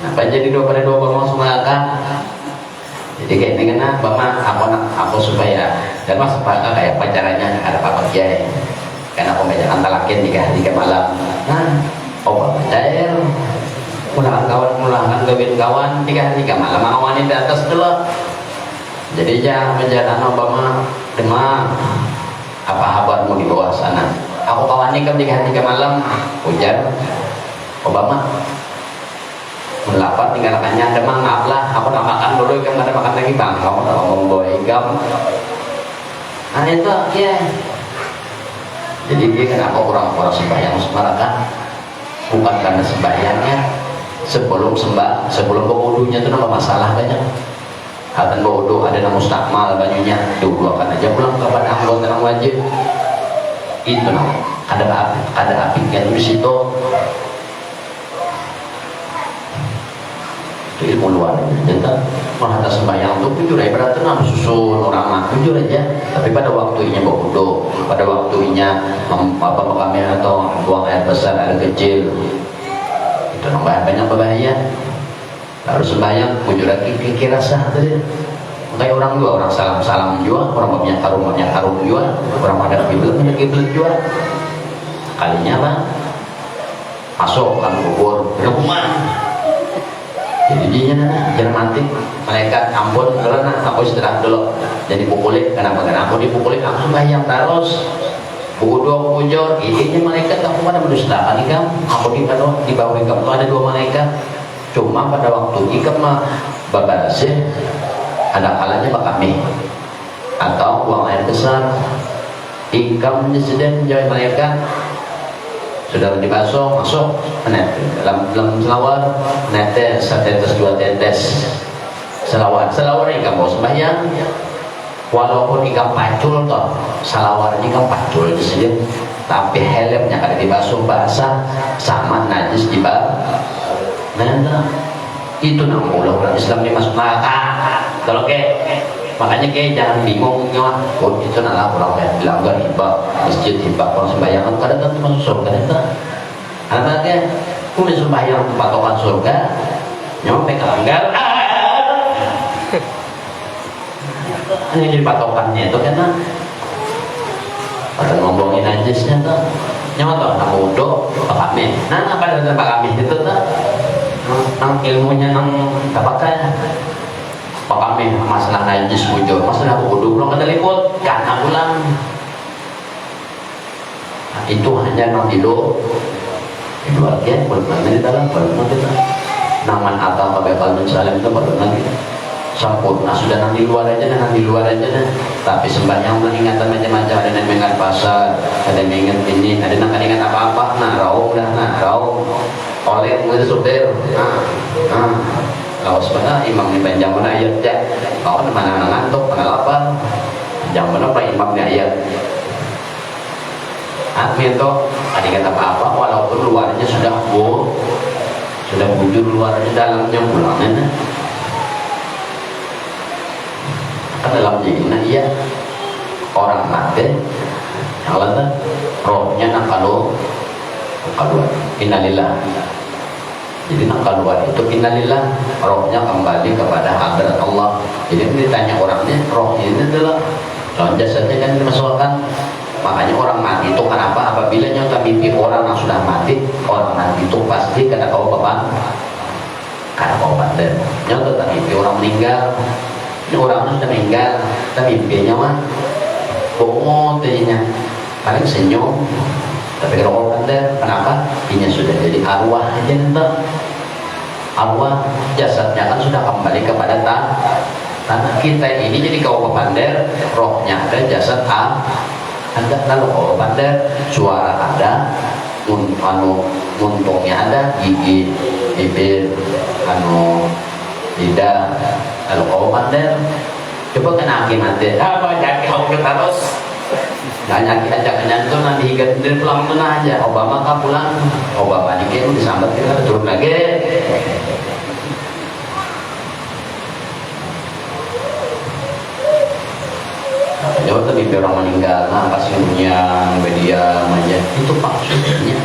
A: apa jadi doa pada doa masuk neraka. Jadi kayak ini kena bapak aku supaya dan mas kayak pacarannya ada apa kiai karena pembacaan talakin 3 malam nah cair mulangan gawin kawan 3 malam awanin di atas dulu jadi jangan menjalan bapak demam apa kabarmu di bawah sana aku kawan nikam 3 malam hujan Obama melapar tinggalkannya ada maaf lah aku nak makan dulu ikan ada makan lagi bang kamu tak ngomong bawa ikan nah itu ya jadi dia kenapa orang sembahyang sembarangan bukan karena sembahyangnya sebelum berwudunya itu nama masalah banyak akan berwudu ada nama mustakmal banyunya dulu akan aja pulang kepada anggota yang wajib itu ada apinya di situ ilmu luar jadi menghadap sembahyang itu jujur aja berarti nama susun orang mah jujur aja tapi pada waktunya berwudu pada waktunya makamnya atau buang air besar air kecil itu banyak berbahaya harus sembahyang jujur lagi kira sah tadi kayak orang juga orang salam juga orang banyak harum juga orang ada kiblat juga kalinya apa masuk kan kubur rumah jadi dia jangan mati malaikat ampun karena aku istirahat dulu jadi pukulin kenapa aku dipukulin aku sembahyang terus wudu bujur ini malaikat aku pada mendustakan ikam aku di bawah ikam itu ada 2 malaikat cuma pada waktu ikam mah babarasih ada kalanya bakami atau buang air besar ikam disediakan jauh malaikat sudah dibasuh masuk dalam selawar netes 1 tetes 2 tetes selawar ini kamu sembahyang walaupun ikan pacul toh selawar ikan pacul di sini tapi helmnya kada dibasuh basah sama najis dibasuh nah itu nama orang Islam ini masuk neraka kalau makanya jangan bingung nyawa itu adalah orang yang dilanggar hibah masjid hibah orang sembahyang kadang kan masuk surga itu anaknya punya sembahyang patokan surga nyawa mereka langgar ini jadi patokannya itu karena pada ngomongin najisnya tuh nyawa tuh nama wudu pak kami apa dengan pak kami itu tuh nang ilmunya nang dapatkan pak kami masalah najis bujur masalah wudu belum ada liput karena pulang nah, itu hanya nang di luar kian benar di dalam benar kita naman atau bakal mensalam itu benar gitu sempurna sudah nang di luar aja tapi sembahyang mengingatan macam-macam ada yang mengingat pasar ada yang mengingat ini ada yang ingat apa-apa raung oleh itu supir kalau sebenarnya imam ini panjang mana ayat ya kalau mana ngantuk mana lapar panjang mana pak imamnya ayat amin toh ada kata apa-apa walaupun luarnya sudah bujur luarnya dalamnya pulangnya kan dalam jadinya iya orang mati yang lain rohnya nak kalau innalillah jadi nak keluar itu innalillah rohnya kembali kepada hadrat Allah jadi ditanya orangnya rohnya itu adalah dalam jasadnya kan dimasukkan makanya orang mati itu kenapa apabila nyata mimpi orang yang sudah mati orang mati itu pasti kena kau beban dan nyata tak mimpi orang meninggal ini orang sudah meninggal tapi mimpinya mah bohong tadinya paling senyum tapi kalau orang kenapa ini sudah jadi arwah aja entah arwah jasadnya kan sudah kembali kepada Tanah kita ini jadi kau pander, rohnya ada, jasad ada. Lalu kau pander, suara ada, muntungnya ada, gigi, bibir, lidah. Lalu kau pander, coba kena akibatnya. Apa jadi kau terus? Nanya ajak nyantu nanti higat dari pulang mana aja. Obama kah pulang? Obama dikit disambat kita turun lagi. Jauh tuh mimpi orang meninggal, nah pasti punya media aja itu maksudnya.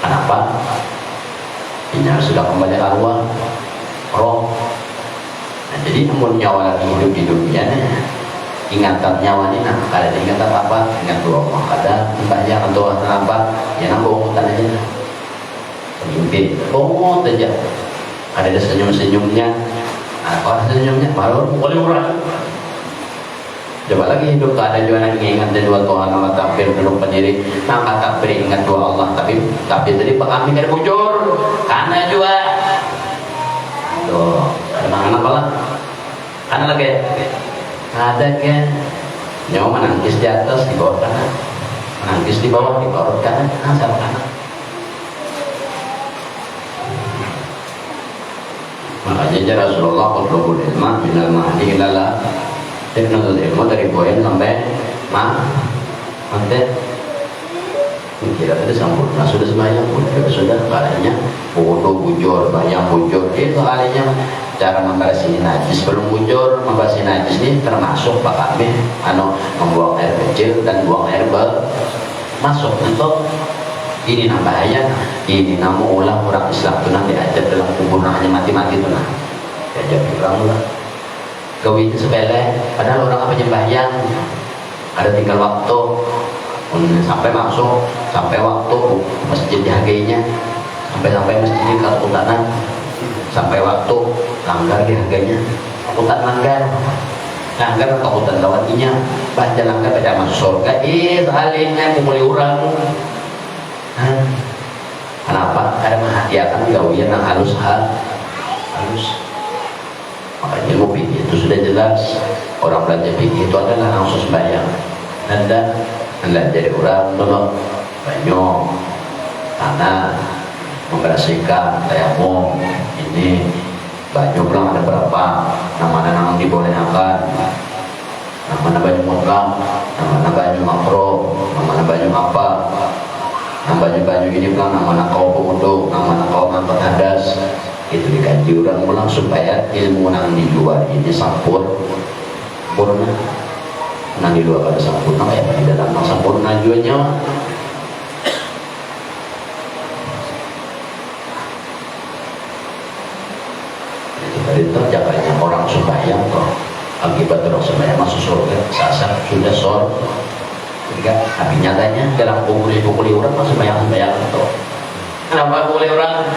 A: Kenapa? Ini sudah kembali arwah, roh. Nah, jadi namun nyawa lagi hidup di dunia, ingatan nyawa ini, nah ada ingatan apa? Ingat dua orang ada, banyak atau apa? Ya nambah umutan aja. Mimpi, bohong aja. Ada senyum-senyumnya. Nah, kalau senyumnya baru boleh urang. Coba lagi hidup tak ada juga lagi ingat dua Tuhan Allah takbir belum pendiri. Nah takbir ingat dua Allah tapi tadi kami kan bujur karena juga. Tuh, ada mana pala? Karena lagi ada kan nyawa menangis di atas di bawah kanan, menangis di bawah kanan. Nah sama kanan. Makanya Rasulullah qulubul ilma minal mahdi ilala teknologi ilmu dari poin sampai mantet. Kira tadi sempurna sudah sembahyang sudah balanya bodoh bujur bayang bujur itu kalinya cara membersih najis belum bujur membersih najis ini termasuk pak kami membuang air kecil dan buang air masuk untuk ini bahaya ini namu ulang orang Islam itu nanti diajar dalam kubur hanya mati-mati itu nah diajar orang ulang gawi itu sepele padahal orang apa sembahyang ada tinggal waktu sampai masuk sampai waktu masjid dihargainya sampai masjid di Kalkutanan sampai waktu langgar dihargainya Kalkutan langgar Kalkutan lawatinya baca langgar pada masuk surga salingnya mulai orang. Kenapa? Karena menghadiahkan gawian yang halus. Makanya ilmu fikih itu sudah jelas. Orang belajar fikih itu adalah langsung sembahyang. Anda jadi orang dulu banyak tanah membersihkan tayamum ini baju pulang ada berapa nama-nama yang dibolehkan nama-nama baju mutlak nama-nama baju makro nama-nama baju apa baju-baju ini pulang nama-nama kau pemuduk nama-nama kau mantan hadas itu dikaji orang pulang supaya ilmu yang di luar ini sempurna yang di luar ada sempurna ya di dalam sempurna juga itu terjaganya orang sembahyang kok akibat orang sembahyang masuk surga sasar sudah ketika tapi nyatanya dalam pukuli orang masuk sembahyang itu kenapa pukuli orang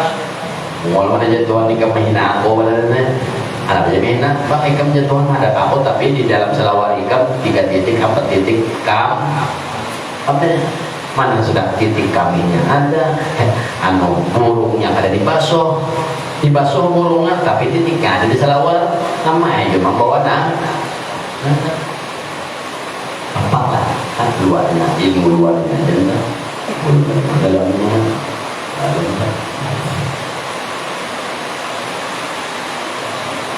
A: walaupun aja Tuhan nikah menghina aku benar-benar anak aja menghina bang ikam aja Tuhan ada aku tapi di dalam selawar ikam 3 titik 4 titik kam apa mana sudah titik kaminya ada burungnya ada di basuh burungnya tapi titiknya ada di selawar namanya cuma bawa apalah kan luarnya ilmu luarnya dan dalamnya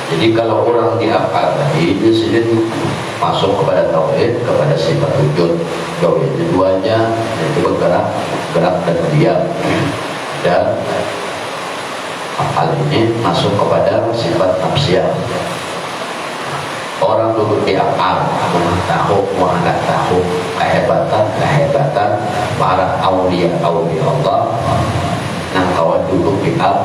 A: jadi kalau orang diakal tadi ini sendiri masuk kepada tauhid kepada sifat wujud tauhid keduanya yaitu bergerak dan diam dan akal ini masuk kepada sifat nafsiyah. Orang duduk di akal nggak tahu kehebatan para aulia Allah yang kawan duduk di akal.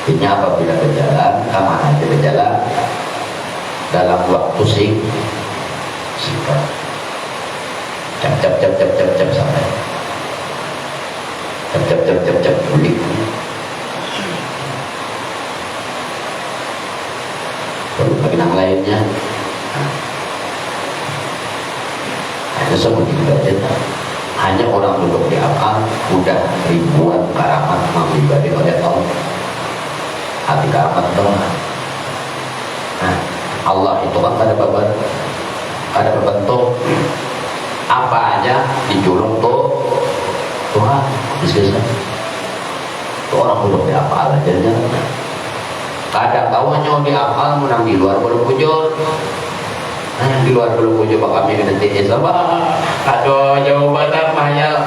A: Ini apabila berjalan kemana aja berjalan dalam waktu singkat cap sampai cap bulik baru bagian lainnya hanya seperti itu hanya orang duduk di akal udah ribuan karamat pribadi oleh Allah hati keramat dong. Nah, Allah itu kan pada berbentuk apa aja dijulung tuh Tuhan. Bisa tuh orang belum dihafal aja. Kadang tahunya dihafal menang di luar belum wujud. Nah, yang di luar belum wujud bakal kami nanti sama. Aduh jauh banget mahal.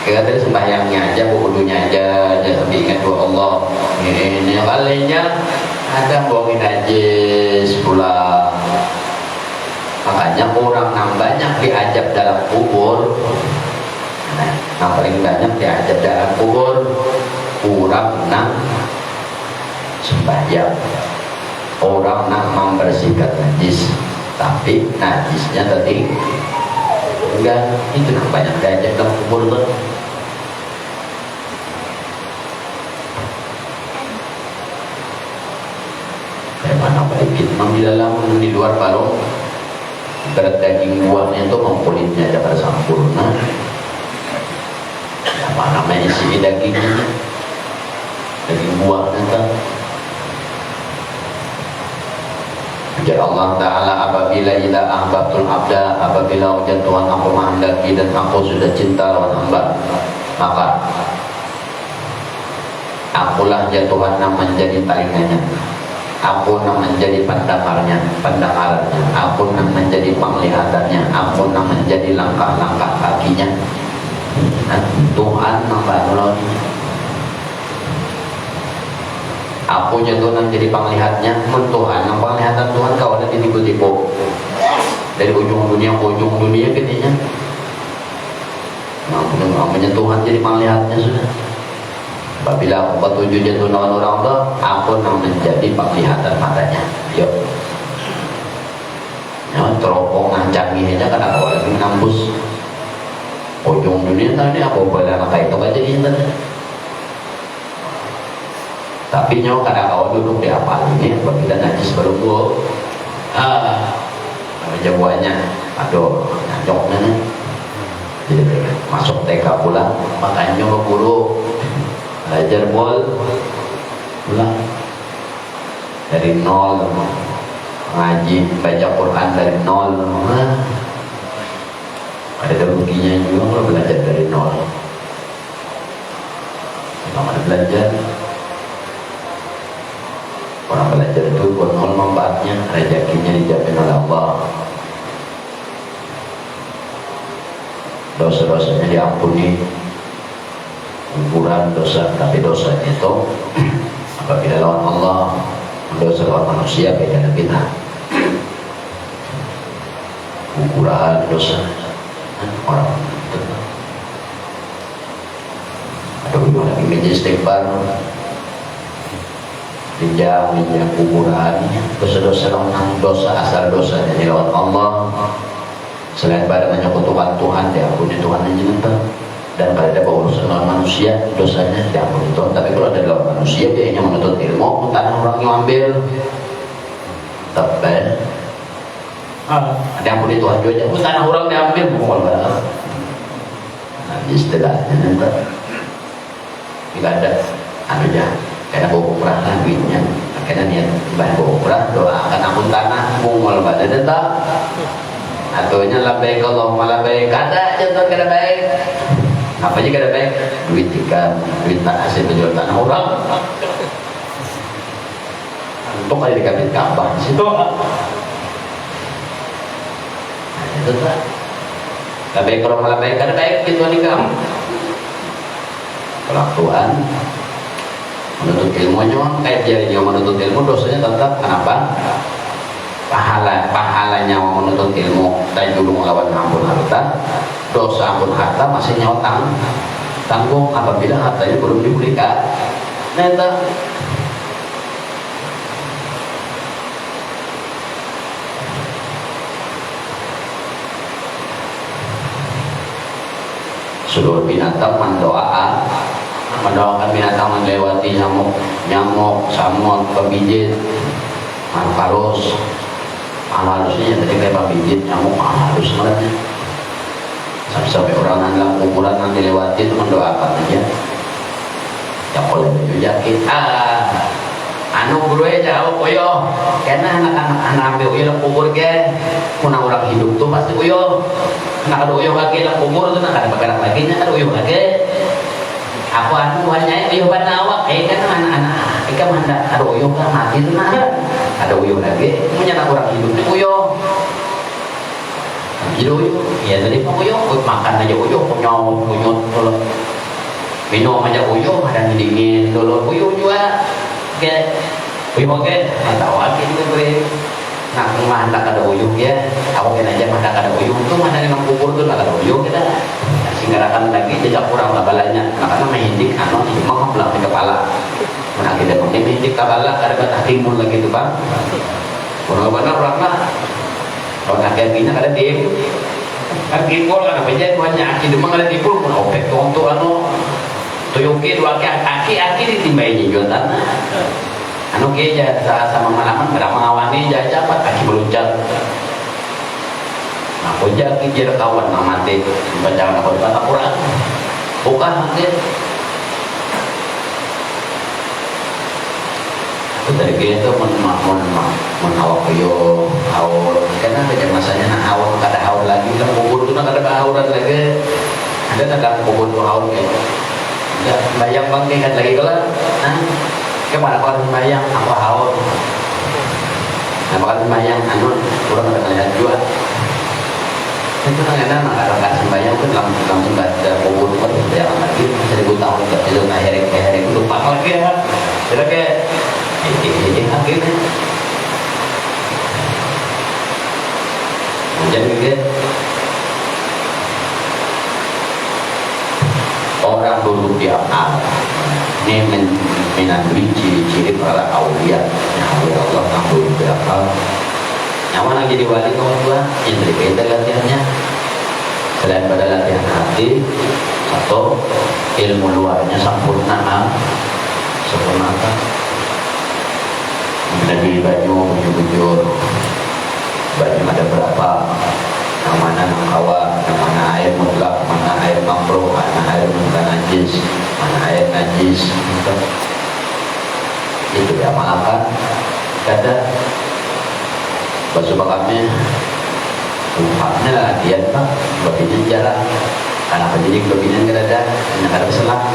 A: Kita tadi sembahyangnya aja, wudunya aja sampai ingat doa Allah. Ini kalinya ada bohongin najis pula. Makanya orang yang banyak diajab dalam kubur, nah, yang paling banyak diajab dalam kubur, orang yang sembahyang, orang yang membersihkan najis, tapi najisnya tadi enggak, itu banyak diajab dalam kubur tuh. Mana baik kita di dalam di luar balong berat daging buahnya itu kulitnya ada pada sempurna. Apa namanya isi dagingnya, daging buahnya kan. Jadi Allah Ta'ala apabila ila ahbabtul abda, apabila ujian Tuhan aku menghendaki dan aku sudah cinta lawan hamba, maka akulah ya Tuhan yang menjadi telinganya, aku yang menjadi pendengarannya, aku yang menjadi penglihatannya, aku yang menjadi langkah-langkah kakinya. Nah, Tuhan membangun. Aku jatuh yang jadi penglihatnya, Tuhan yang penglihatan Tuhan kau ada tipu-tipu dari ujung dunia ke ujung dunia gitunya. Namanya Tuhan jadi penglihatnya sudah. Apabila aku ketujuh jatuh lawan orang tua, aku yang menjadi penglihatan matanya. Yuk, ya, teropongan canggih aja kan aku lagi menembus ujung dunia tadi aku boleh anak itu aja di internet. Tapi nyawa kadang kau duduk di apa ini, apabila najis baru gua, jawabannya, aduh, nyoknya nih, jadi masuk TK pula, makanya nyoba guru. Belajar pulang dari nol, ngaji baca Quran dari nol, ada ruginya juga kalau belajar dari nol. Kalau ada belajar, orang belajar itu buat nol manfaatnya, rezekinya dijamin oleh Allah, dosa-dosanya diampuni. Ukuran dosa, tapi dosa itu apabila lawan Allah, dosa lawan manusia beda kita. Ukuran dosa orang itu. Ada gimana lagi istighfar, pinjam ukuran dosa-dosa lawan dosa asal dosa dari lawan Allah. Selain pada menyekutukan Tuhan, diampuni Tuhan aja nanti. Dan pada ada urusan lawan manusia dosanya diampuni Tuhan. Tapi kalau ada lawan manusia dia hanya menuntut ilmu, tanah orang yang ambil tapi ada yang punya Tuhan juga, tanah orang diambil bukan barang. Nah, istilahnya nanti tidak ada anunya karena bawa umrah duitnya, karena niat bahan bawa umrah doakan ampun tanah mungol pada data ataunya labbaik Allahumma labbaik, kada contoh kada baik. Apa aja kada baik? Duit ikan, duit hasil penjual tanah orang. Untuk kali dikabit Ka'bah di situ. Nah, itu tak. Kada baik kalau malah baik, kada baik gitu nikah. Kelakuan menuntut ilmunya, kayak dia menuntut ilmu dosanya tetap kenapa? Pahalanya menuntut ilmu dan dulu melawan ampun harta, dosa ampun harta masih nyotang tanggung apabila hartanya belum diberikan. Neta seluruh binatang mendoakan binatang melewati nyamuk, samut, pembijit, halus. Halusnya tadi kayak pembijit, nyamuk halus sebenarnya. Sampai orang dalam kuburan yang dilewati itu mendoakan aja. ya boleh jakit anu guru jauh uyo karena anak-anak ambil uyo lah kubur ke kuna orang hidup tuh pasti uyo nak ada uyo lagi lah kubur tuh nak ada bakaran lagi nya ada uyo lagi aku anu hanya uyo banawak kan anak-anak ikan mana ada uyo kan mati tuh nah ada uyo lagi punya anak orang hidup tuh uyo jadi uyo ya tadi mau uyo makan aja uyo punyot kalau minum aja uyo ada dingin dulu uyo juga ke uyo ke tahu lagi itu gue nak rumah hendak ada uyuh ya aku kena aja hendak ada uyuh itu mana dengan kubur tuh ada uyuh kita singgarakan lagi jejak kurang lah balanya karena menghindik anu mau belang di kepala mana kita menghindik kepala ada batah timun lagi tuh bang benar-benar orang lah kalau nak kayak ada tim kan timbul kan banyak di rumah ada timbul pun opek tuh untuk anu tuyuki dua kaki ditimbai juga tanah anu keja sama malaman pada mengawani jaja apa kaki meluncat nah kojak kira kawan nama mati baca aku baca Quran bukan mati aku dari gitu menawak yo haul karena ada masanya nak haul kada haul lagi kan kubur tu nak ada hauran lagi ada tak kubur tu haul kayak enggak bayang bang kan lagi kalau kemana kalau sembahyang apa haul nah kalau sembahyang anu kurang ada kalian juga itu kadang ada sembahyang itu langsung baca kubur kan ya lagi 1000 tahun itu akhir lupa lagi ya jadi kayak ini akhirnya jadi gitu orang duduk di amal ini menandui ciri-ciri para awliya awliya Allah yang duduk di amal nyaman lagi di wali kawan tua yang berbeda latihannya selain pada latihan hati atau ilmu luarnya sempurna menandui baju bujur baju ada berapa yang mana hawa, yang mana air mutlak, mana air makruh, mana air bukan najis, mana air najis, itu diamalkan. Kata basuh kami, umpamanya latihan pak, bagian jalan, karena pendidik bagian kerada, hanya ada selang.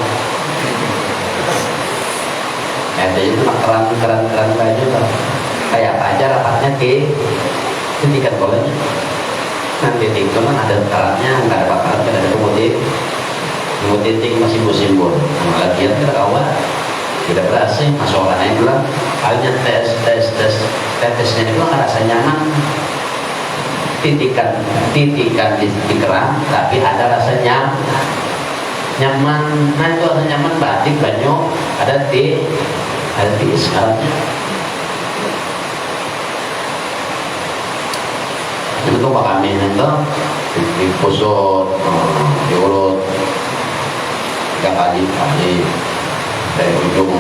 A: Ada itu nak keran baju pak, kayak apa aja rapatnya ke, hentikan bolanya. Nanti itu kan ada karatnya, nggak ada bakaran, kan ada kemudian titik masih simbol latihan kita kawan tidak berhasil masuk orang lain bilang hanya tesnya itu nggak rasa nyaman titikan di keran tapi ada rasanya nyaman nah itu rasa nyaman batik banyak ada sekarangnya itu pak kami itu di pusat diurut 3 kali dari ujung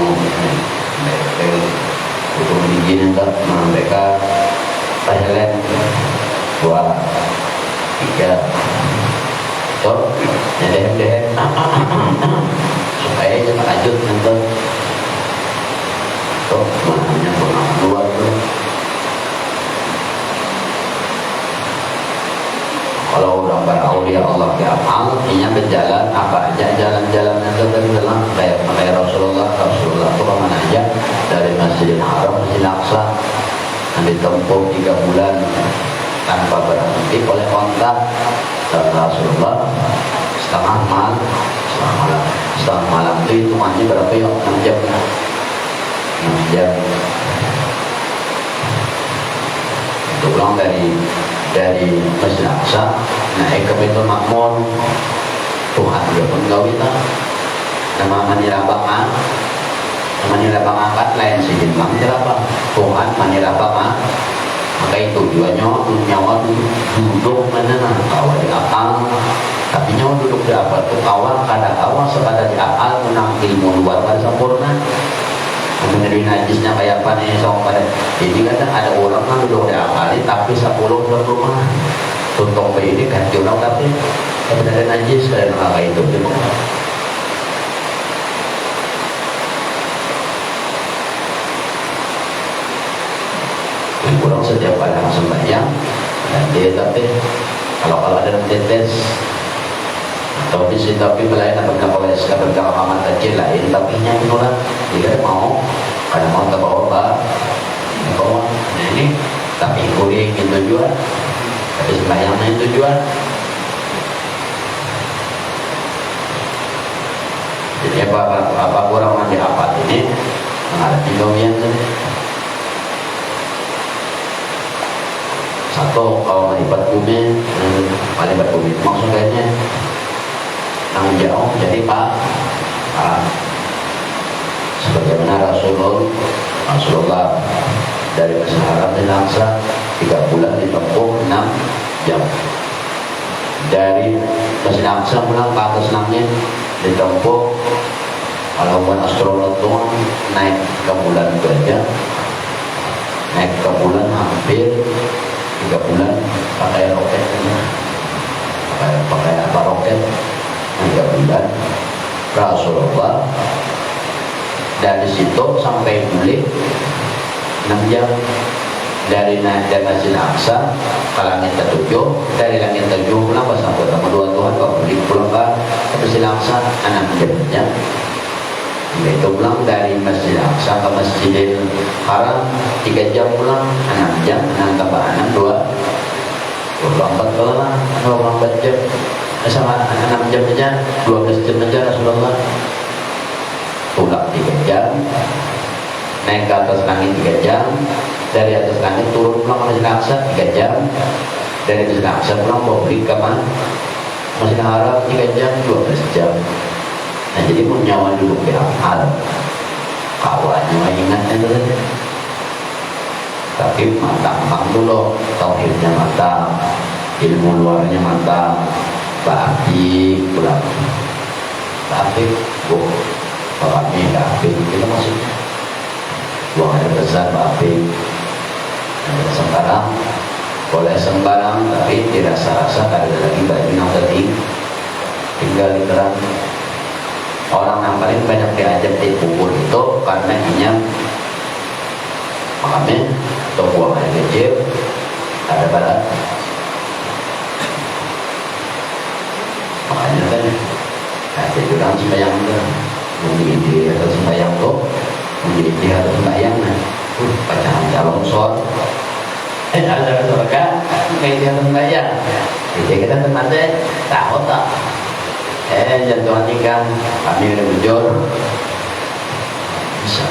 A: begini enggak mereka Thailand 2 3 tuh nyedeh supaya jangan lanjut nanti tuh makanya pengalaman luar tuh kalau udah beraulia Allah ke amal artinya berjalan apa aja jalan-jalan yang dalam kayak Rasulullah itu kemana aja dari Masjidil Haram Masjidil Aqsa yang ditempuh 3 bulan tanpa berhenti oleh onta dan Rasulullah setengah malam itu hitungannya berapa ya 6 jam itu pulang dari Masjid Aqsa naik ke Baitul Maqmur Tuhan juga pun gak bisa nama manirabangan angkat lain si jimbang jerapang Tuhan manirabangan maka itu juga nyawa duduk mana kawan di akal tapi nyawa duduk di apa itu kawan kadang kawan sekadar di akal menang ilmu luar pada sempurna menjadi najisnya kayak apa nih sama pada jadi kadang ada orang kan udah akali tapi 10 bulan rumah tuntung bayi ini kan orang tapi ada najis kayak apa itu memang setiap kali sembahyang dan dia tapi kalau ada tetes atau bisa tapi melayan apa kalau sekarang kamar kecil lain tapi nya orang tidak mau karena mau tak bawa bawa ini tapi kuring itu tujuan tapi sembahyangnya itu tujuan. Jadi apa kurang mandi apa ini menghadapi domian tadi. Satu kalau melibat bumi maksudnya tanggung jawab jadi pak sebagaimana Rasulullah dari Masjidil Haram dan Aqsa 3 bulan ditempuh 6 jam dari Masjidil Aqsa pulang ke atas langit ditempuh kalau buat astronot doang naik ke bulan 2 jam naik ke bulan hampir 3 bulan pakai roket pakai apa roket 3 bulan Rasulullah dari situ sampai balik 6 jam dari Masjidil Aqsa ke langit ke-7 dari langit ke-7 pulang pas sampai sama dua Tuhan kalau pulang ke Masjidil Aqsa 6 jam itu pulang dari Masjidil Aqsa ke Masjidil Haram 3 jam pulang 6 jam 6 tambah 6 24 pulang 24 jam sama 6 jam aja 12 jam aja Rasulullah pulang 3 jam naik ke atas langit 3 jam dari atas langit turun pulang ke Masjidil Aqsa 3 jam dari Masjidil Aqsa pulang balik ke Masjidil Haram 3 jam 12 jam. Nah jadi pun nyawa dulu ke hal kawannya ingatnya itu saja tapi matang dulu tauhidnya matang ilmu luarnya matang baik pulang baik bapaknya baik itu maksudnya buang air besar baik sembarang boleh sembarang tapi dirasa-rasa ada lagi baju yang tinggal di terang. Orang yang paling banyak diajak dipukul itu karena inya makamnya atau buang air kecil ada barat makanya kan ada orang sembahyang menjadi atau sembahyang tuh menjadi atau sembahyang pacaran calon sol ada surga kayak dia sembahyang jadi kita teman deh tahu tak jantung tinggal kami udah bujur bisa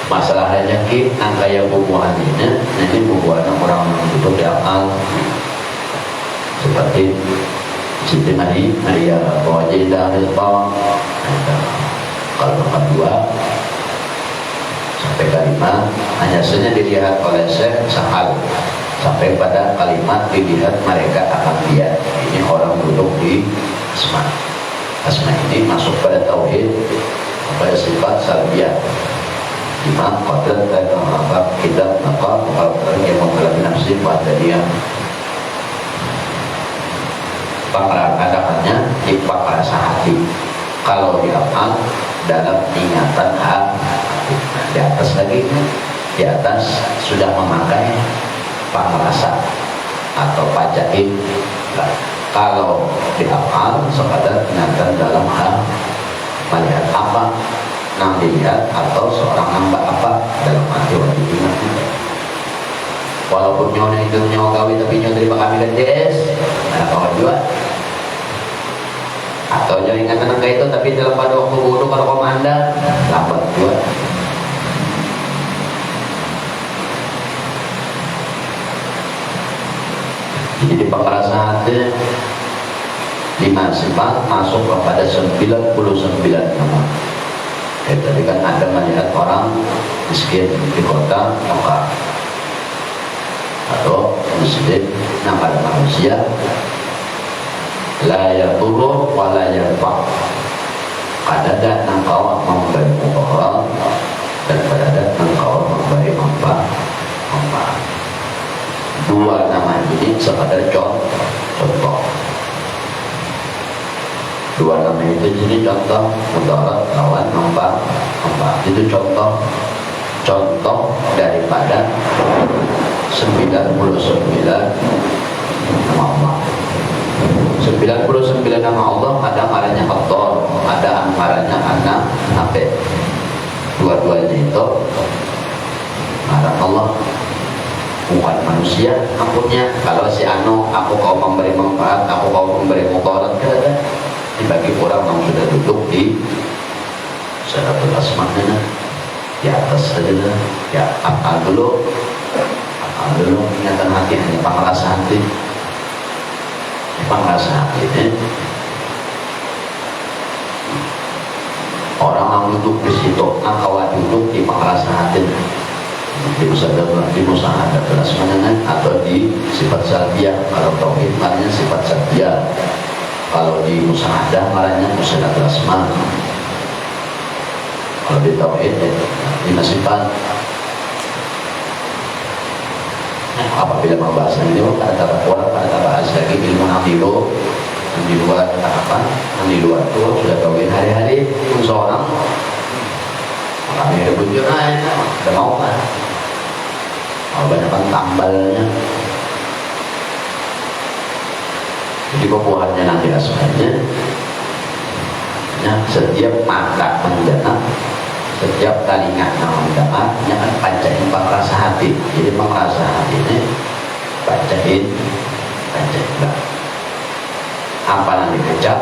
A: masalah rezeki angka yang bubuhan ini nanti bubuhan orang itu diamal seperti Siti Maria Bawajidah Rizbang kalau nomor 2 sampai kalimat hanya saja dilihat oleh Syekh Sahal sampai pada kalimat dilihat mereka akan lihat ini orang duduk di asma ini masuk pada tauhid pada sifat salbiyah imam qadar dan apa kita apa kalau yang memiliki nafsi pada dia pakar katakannya di pakar hati kalau diamal dalam ingatan hati di atas lagi di atas sudah memakai pengerasa atau pajain kalau diamal sekadar ingatan dalam hal melihat apa yang dilihat atau seorang hamba apa dalam hati wajib ingatnya walaupun nyawa itu nyawa kawin tapi nyawa terima kami dan DS ada kawan juga atau nyawa ingatan angka itu tapi dalam pada waktu bodoh kalau komanda lambat juga. Jadi di pengerasaan 5 sifat masuk kepada 99 nama. Tadi kan ada melihat orang miskin di kota Mekah atau miskin yang ada manusia la yadurru wa la yanfa. Kadada engkau memberi orang dan kadada engkau memberi manfaat. Dua nama ini sekadar contoh. dua nama itu jadi contoh mudarat lawan nomor itu contoh daripada 99 nama Allah. 99 nama Allah ada marahnya faktor, ada marahnya anak nape. Dua-duanya itu marah Allah, bukan manusia amputnya. Kalau si anu aku kau memberi manfaat, aku kau memberi mudarat, ada dibagi orang yang sudah duduk di Syaratul Asma'nya di atas saja ya. Akal dulu ingatan hati, hanya pengerasa hati ini. Orang yang duduk di situ, kawan duduk di pengerasa hati, di musyahadah asma'nya atau di sifat salbiyah. Kalau tauhid maknanya sifat salbiyah, kalau di musyahadah maknanya musyahadah asma'. Kalau di tauhid di sifat. Apabila membahas ini pada bahas lagi ilmu nafilo yang di luar yang di luar itu sudah kawin hari-hari pun seorang kami rebut aja ada mau kan banyak tambalnya. Jadi kebuahannya nanti asmanya setiap mata menjana, setiap telinga mendengar, kan pancain pengerasa hati. Jadi pengerasa hati ini pancain apa yang dikecap,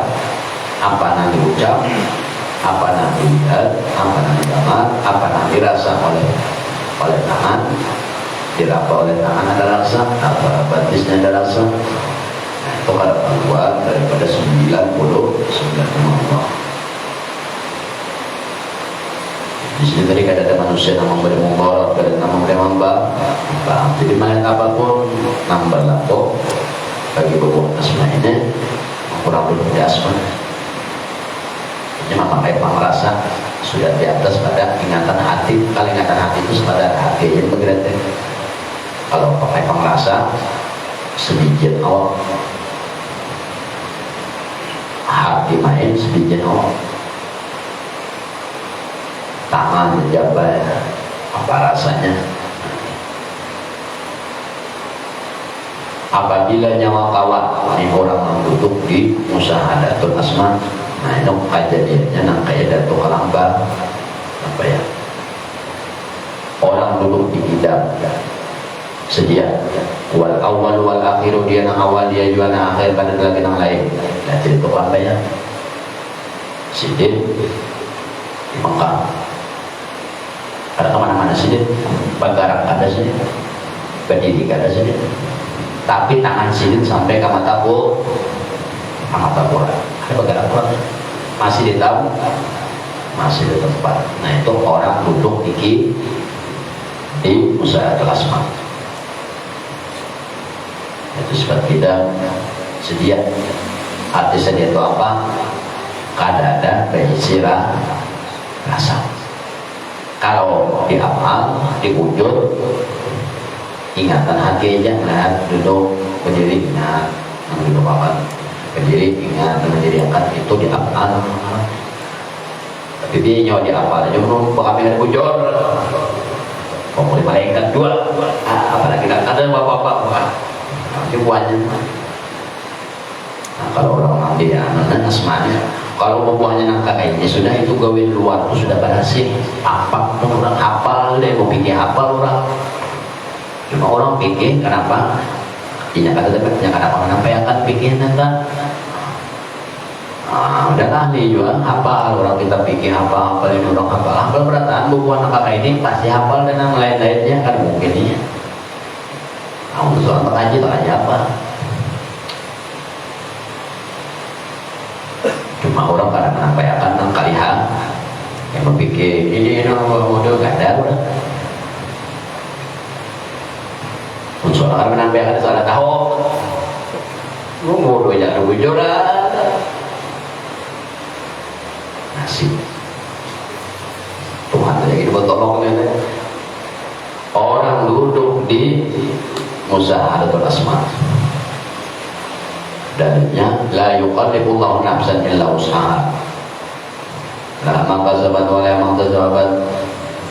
A: apa yang diucap, apa yang dilihat, apa yang didengar, apa yang dirasa oleh tangan, diraba oleh tangan ada rasa, apa batisnya ada rasa. Itu kalau keluar daripada 99 nama Allah. Di sini tadi ada manusia yang memberi mudarat, ada yang memberi nambah. Jadi mana apapun nambah lapo bagi beberapa asma ini kurang lebih di asma. Ini memakai pengerasa sudah di atas pada ingatan hati. Kalau ingatan hati itu pada hati yang begitu. Kalau pakai pengerasa sedikit awal hati main sedikit awal. Tangan menjabat apa rasanya. Apabila nyawa kawan ini orang yang duduk di musyahadatul asma, nah itu kejadiannya nang kayak datu kalamba apa ya, orang duduk di hidap sedia wal awal wal akhiru, dia nang awal dia juga nang akhir pada lagi nang lain. Nah cerita apa ya sidin di Mekah ada kemana-mana sini, Bagarak ada sini, Pendidik ada sini, tapi tangan sini sampai ke mata Quran. Ada Bagarak Quran masih di tempat. Nah itu orang duduk di musyahadatul asma. Itu sebab kita sedia. Arti sedia itu apa? Kadada berisi rasa. Kalau di amal, di wujud, ingatan hati aja, nah duduk berdiri ingat, duduk apa, berdiri ingat, mendirikan itu di amal. Tapi dia nyawa di amal aja, menurut kami ada wujud, pemulihan malaikat dua, apalagi ada bapak-bapak, semuanya. Nah kalau orang dia anak asmanya. Kalau membuahnya nangka kayaknya sudah itu gawin luar itu sudah berhasil. Apa pun orang hafal deh, mau pikir hafal orang. Cuma orang pikir kenapa? Iya kata kenapa akan pikir nanti. Udahlah nih juga hafal orang kita pikir hafal ini orang hafal berataan bukuan nangka ini pasti hafal dan yang lain-lainnya kan mungkin ya. Untuk soal pengaji apa? Cuma orang kadang menampilkan tentang kalihan yang berpikir ini udah gak ada udah. Unsur akan menampilkan salah tahu ngomong ya ada wujudnya nasib Tuhan aja gitu tolong ya. Orang duduk di musyahadatul asma dalilnya la yuqallibullahu nafsan illa wus'aha. La ma kasabat wa la ma kasabat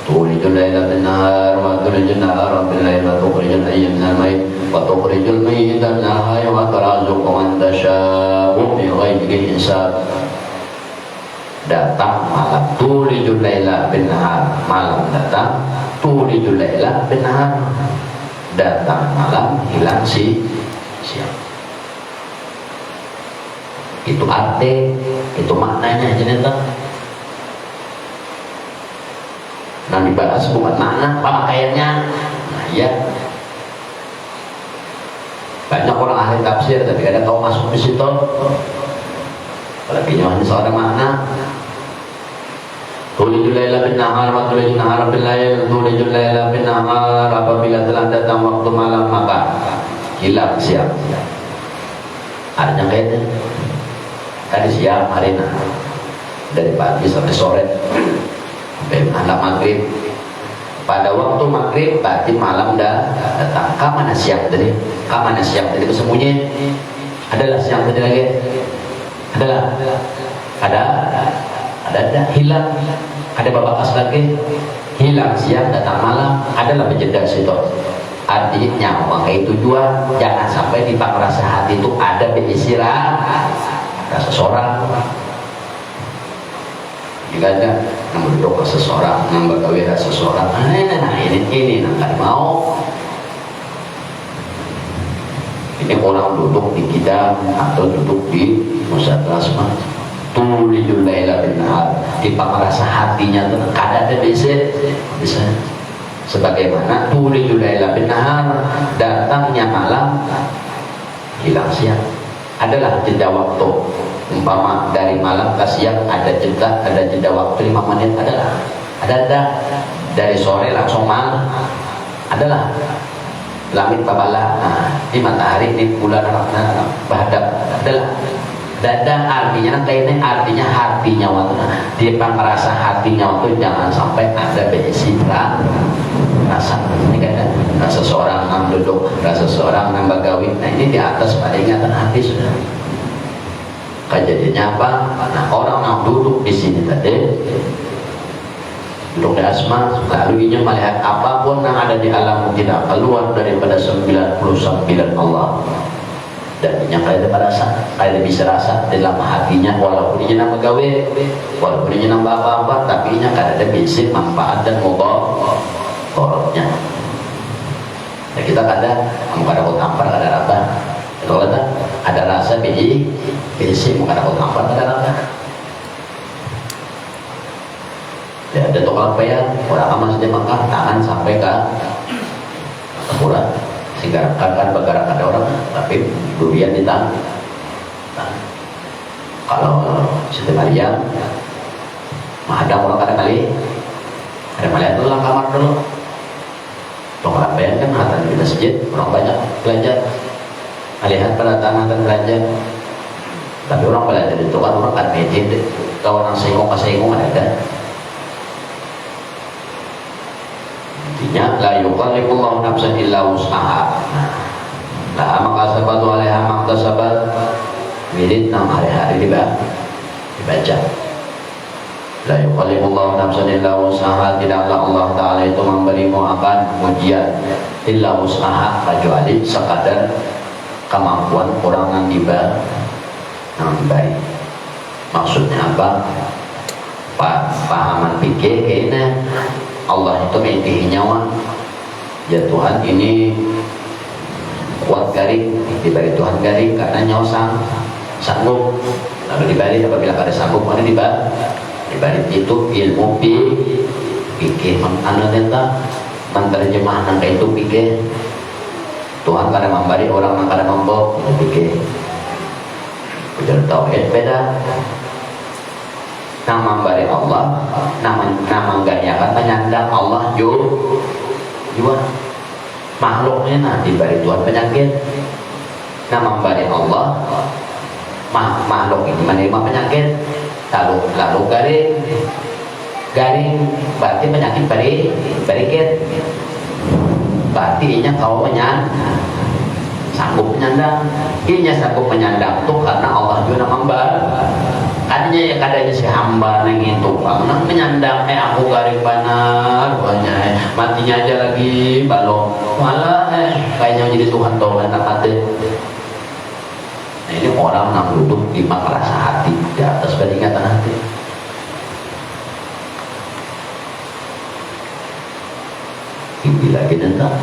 A: tulijul laila bin nahar wa tulijul nahara bil laili wa tukhrijul hayya minal mayyit wa tukhrijul mayyita minal hayyi wa tarzuqu man tasha'u bi ghairi hisab. Datang malam, tulijul laila bin nahar, malam datang, tulijul laila bin nahar, datang malam, hilang siang. Itu arti, itu maknanya jenengan. Nah dibahas bukan makna pemakaiannya. Nah iya, banyak orang ahli tafsir tapi ada tahu masuk di situ. Apalagi hanya seorang makna. Tulijul laila bin nahar wa tulijul nahara bil lail, tulijul laila bin nahar, apabila telah datang waktu malam maka hilang siang. Artinya kayaknya tadi siang hari dari pagi sampai sore. Anak maghrib, pada waktu maghrib berarti malam dah datang. Kamana siang tadi? Kamana siang tadi bersembunyi? Adalah siang tadi lagi? Adalah? Ada hilang. Ada babakas lagi? Hilang siang datang malam. Adalah menjeda situ. Artinya memakai tujuan jangan sampai di rasa hati itu ada beristirahat rasa seseorang. Jika ada yang berdua ke seseorang, yang berkawin seseorang, ini nggak mau. Ini orang duduk di kita atau duduk di musyawarah, tulijul laila bin nahar, di rasa hatinya tuh kada ada bisa. Sebagaimana tulijul laila bin nahar, datangnya malam, hilang siang. Adalah jeda waktu. Umpama dari malam ke siang ada jeda waktu 5 menit ada dari sore langsung malam adalah langit babala di matahari di bulan bahadab adalah dada artinya artinya hatinya waktu dia merasa hatinya waktu jangan sampai ada besi rasa ini kan rasa seorang yang duduk rasa seorang yang bagawin. Nah ini di atas pada ingatan hati sudah. Kejadiannya apa? Nah orang yang duduk di sini tadi duduk di asma lalu ia melihat apapun yang ada di alam tidak keluar daripada 99 Allah dan ia kayak bisa rasa dalam hatinya walaupun ia nama gawe walaupun ia nama apa-apa tapi ia kan ada basic manfaat dan mudaratnya. Nah kita kadang ada tampar ada apa itu ada rasa biji mau ada tampar ada rasa ya ada tokal payah orang amas dia makan tangan sampai ke kurang sehingga kan bergerak ada orang tapi durian di tangan. Kalau Siti Maryam ada orang kali itu lah kamar dulu tokal payah kan hatan di masjid orang banyak belajar melihat pada tangan dan belajar tapi orang belajar itu kan orang kan medit kalau orang singgung ada intinya la yuqallibullahu nafsan illa wus'aha. Nah maka sahabat alaiha maktasabat milit 6 hari-hari dibaca la yuqallibullahu nafsan illa wus'aha, tidaklah Allah Ta'ala itu memberimu akan ujian illa wus'aha kecuali sekadar kemampuan orang yang diberi. Maksudnya apa? Pahaman pikir kayaknya Allah itu memiliki nyawa ya Tuhan ini kuat garing diberi Tuhan garing karena nyawa sanggup lalu diberi apabila ada sanggup mana diberi itu ilmu pikir menerjemah nangka itu pikir Tuhan kadang memberi orang yang kadang membawa pikir ujar tauhid beda nama memberi Allah nama ganyakan penyandang Allah juga makhluknya nanti beri Tuhan penyakit nama memberi Allah makhluk ini menerima penyakit lalu garing berarti penyakit berikit berarti inya kau sanggup menyandang. Inya sanggup menyandang tuh karena Allah juga nambah. Adanya ya kadanya si hamba neng itu nang menyandang aku garing banar banyak matinya aja lagi balong malah kayaknya jadi Tuhan tahu enak hati. Nah ini orang yang duduk di rasa hati di atas peringatan hati. Ini lagi tentang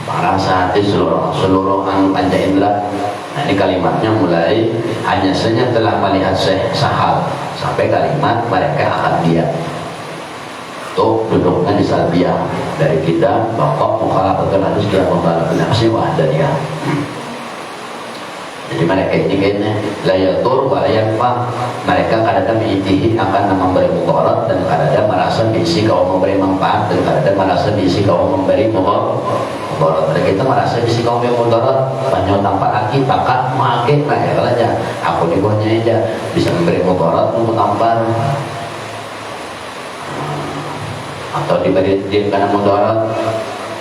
A: merasa hati seluruh panca indera. Nah ini kalimatnya mulai hanya saja telah melihat sahal sampai kalimat mereka akan diam. Tuh duduknya di salbiah dari kita bahwa mukhalafatul hadis dia membalas nafsi wahdaniyah. Jadi mereka ini kayaknya layatur walayanfa, mereka kadang-kadang mengintih akan memberi mudarat dan kadang-kadang merasa bisi kaum memberi manfaat dan kadang-kadang merasa bisi kaum memberi mudarat. Dan kita merasa bisi kaum yang mudarat banyak tanpa lagi bakat mengaget mereka aja aku di bawahnya aja bisa memberi mudarat untuk tampar atau diberi karena mudarat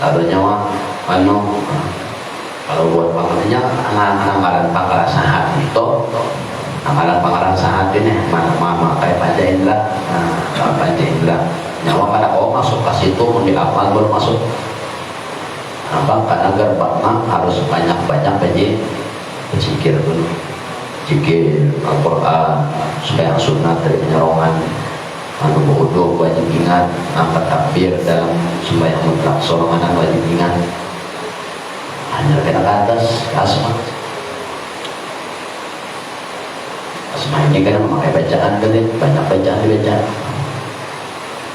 A: lalu nyawa kalau buat pangalannya amalan pangkalan sahat itu amalan pangkalan sahat ini mama kayak panca indera panca indera nyawa pada kau masuk ke situ mendiapal baru masuk apa karena gerbangnya harus banyak-banyak aja berzikir dulu zikir Al-Quran supaya sunat dari penyerongan anu bodoh wajib ingat angkat takbir dalam sembahyang mutlak sorongan wajib ingat hanya ke atas asma ini kan memakai bacaan kan banyak bacaan dibaca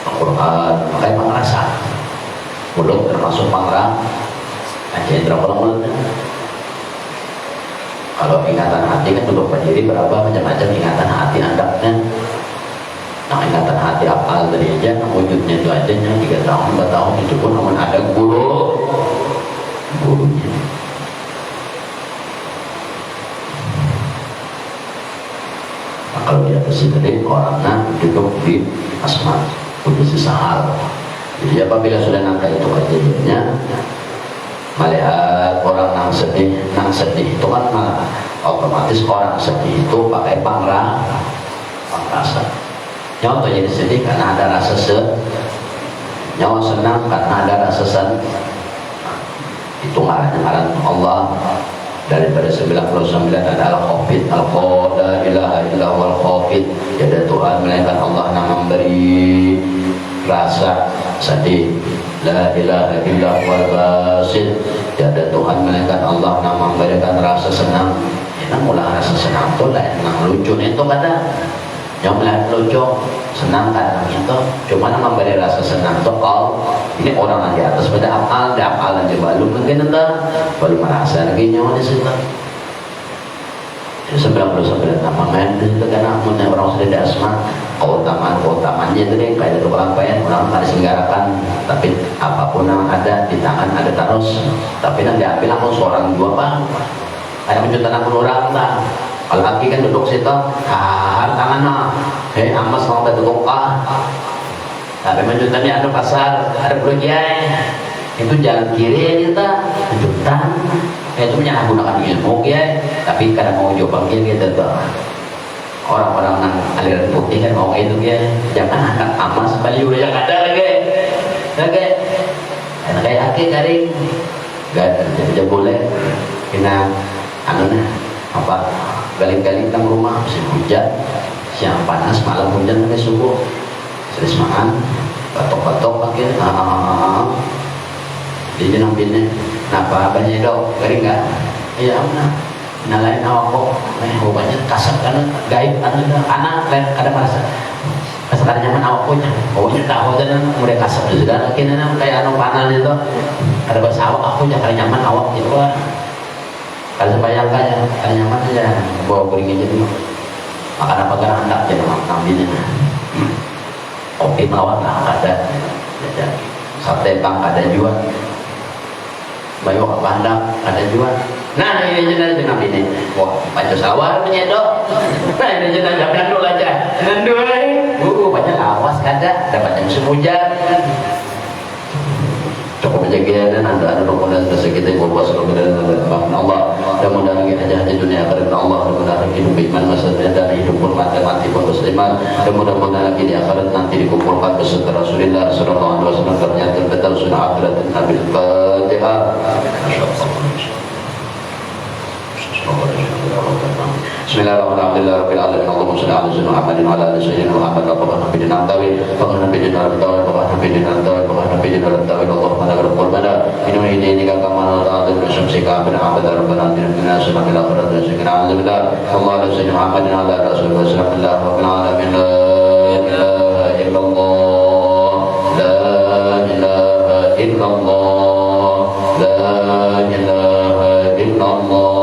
A: Al-Quran pakai pengerasa mulut termasuk pengerang aja indra mulut kalau ingatan hati kan untuk berdiri berapa macam-macam ingatan hati andaknya nah ingatan hati apal dari aja wujudnya itu aja 3 tahun 4 tahun itu pun namun ada gurunya. Nah, kalau di atas ini orangnya duduk di asma posisi sahal. Jadi apabila sudah nangka itu kejadiannya melihat orang yang sedih itu kan otomatis orang sedih itu pakai pangrasa. Nyawa jadi sedih karena ada rasa nyawa senang karena ada rasa itu ngaran Allah daripada 99 adalah khafid al-qada ilaha illallahul khafid tiada Tuhan melainkan Allah yang memberi rasa sedih la ilaha illallahul basit tiada Tuhan melainkan Allah yang memberikan rasa senang yang mula rasa senang itu lain yang lucu itu kadang yang melihat lucu senang kadang itu cuma memberi rasa senang itu ini orang yang di atas pada apal di apalan di balum mungkin baru merasa lagi nyawa di situ 99 nama main itu karena punya orang sudah di asma keutamaan-keutamanya itu deh kayak tukang payan orang pada senggarakan tapi apapun yang ada di tangan ada terus tapi yang diambil langsung seorang dua pak ada menjutaan orang tak kalau laki kan duduk situ tangannya amas mau ke tukang tapi menjutannya ada pasar ada proyek itu jalan kiri kita menjutan itu menyalahgunakan ilmu ya tapi kadang mau coba gitu tuh orang-orang yang aliran putih kan mau itu ya jangan angkat amas baliu yang ada lagi enak kayak aki garing gak jadi boleh kena apa galing-galing tang rumah musim hujan siang panas malam hujan sampai subuh serius makan batok-batok pakai jadi nampilnya kenapa banyak dok garing nggak iya nalain awak kok banyak kasar kan gaib anak ada merasa kasar nyaman awak punya pokoknya tahu dan mulai kasar juga lagi kayak panan itu ada bahasa awak aku jangan nyaman awak gitu lah kalau bayangkan ya kalau nyaman aja bawa kuring aja dulu makan apa gara hendak jadi ngambilnya kopi melawan lah ada sate bang ada jual bayu apa hendak ada jual nah ini jelas dengan ini wah baca sawar menyedok nah ini jelas jangan dulu aja dulu banyak awas kada dapat musim hujan cukup menjaga dan anda kemudian rezeki kita buat kemudian Allah dan mudah lagi aja di dunia karena Allah dan mudah lagi hidup iman maksudnya dan hidup pun mati pun musliman dan mudah-mudahan lagi di akhirat nanti dikumpulkan beserta Rasulullah sallallahu alaihi wasallam ternyata betul sunnah akhirat Nabi Fatihah. Bismillahirrahmanirrahim. Allahumma shalli ala sayyidina Muhammadin wa ala ali sayyidina Muhammad wa barik ala nabi wa ala nabiyina al-tawil wa ala nabiyina al-tawil wa ala nabiyina al-tawil Allahumma la ilaha illa anta ini ka kama ta'ala bi syamsika bin abada rabbana atina fil akhirati hasanatan wa qina adzabannar Allah ala sayyidina Muhammadin wa ala rasulillah sallallahu alaihi alamin la ilaha illallah la ilaha illallah la ilaha illallah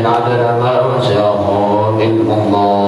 A: عدد ما وسعه علم الله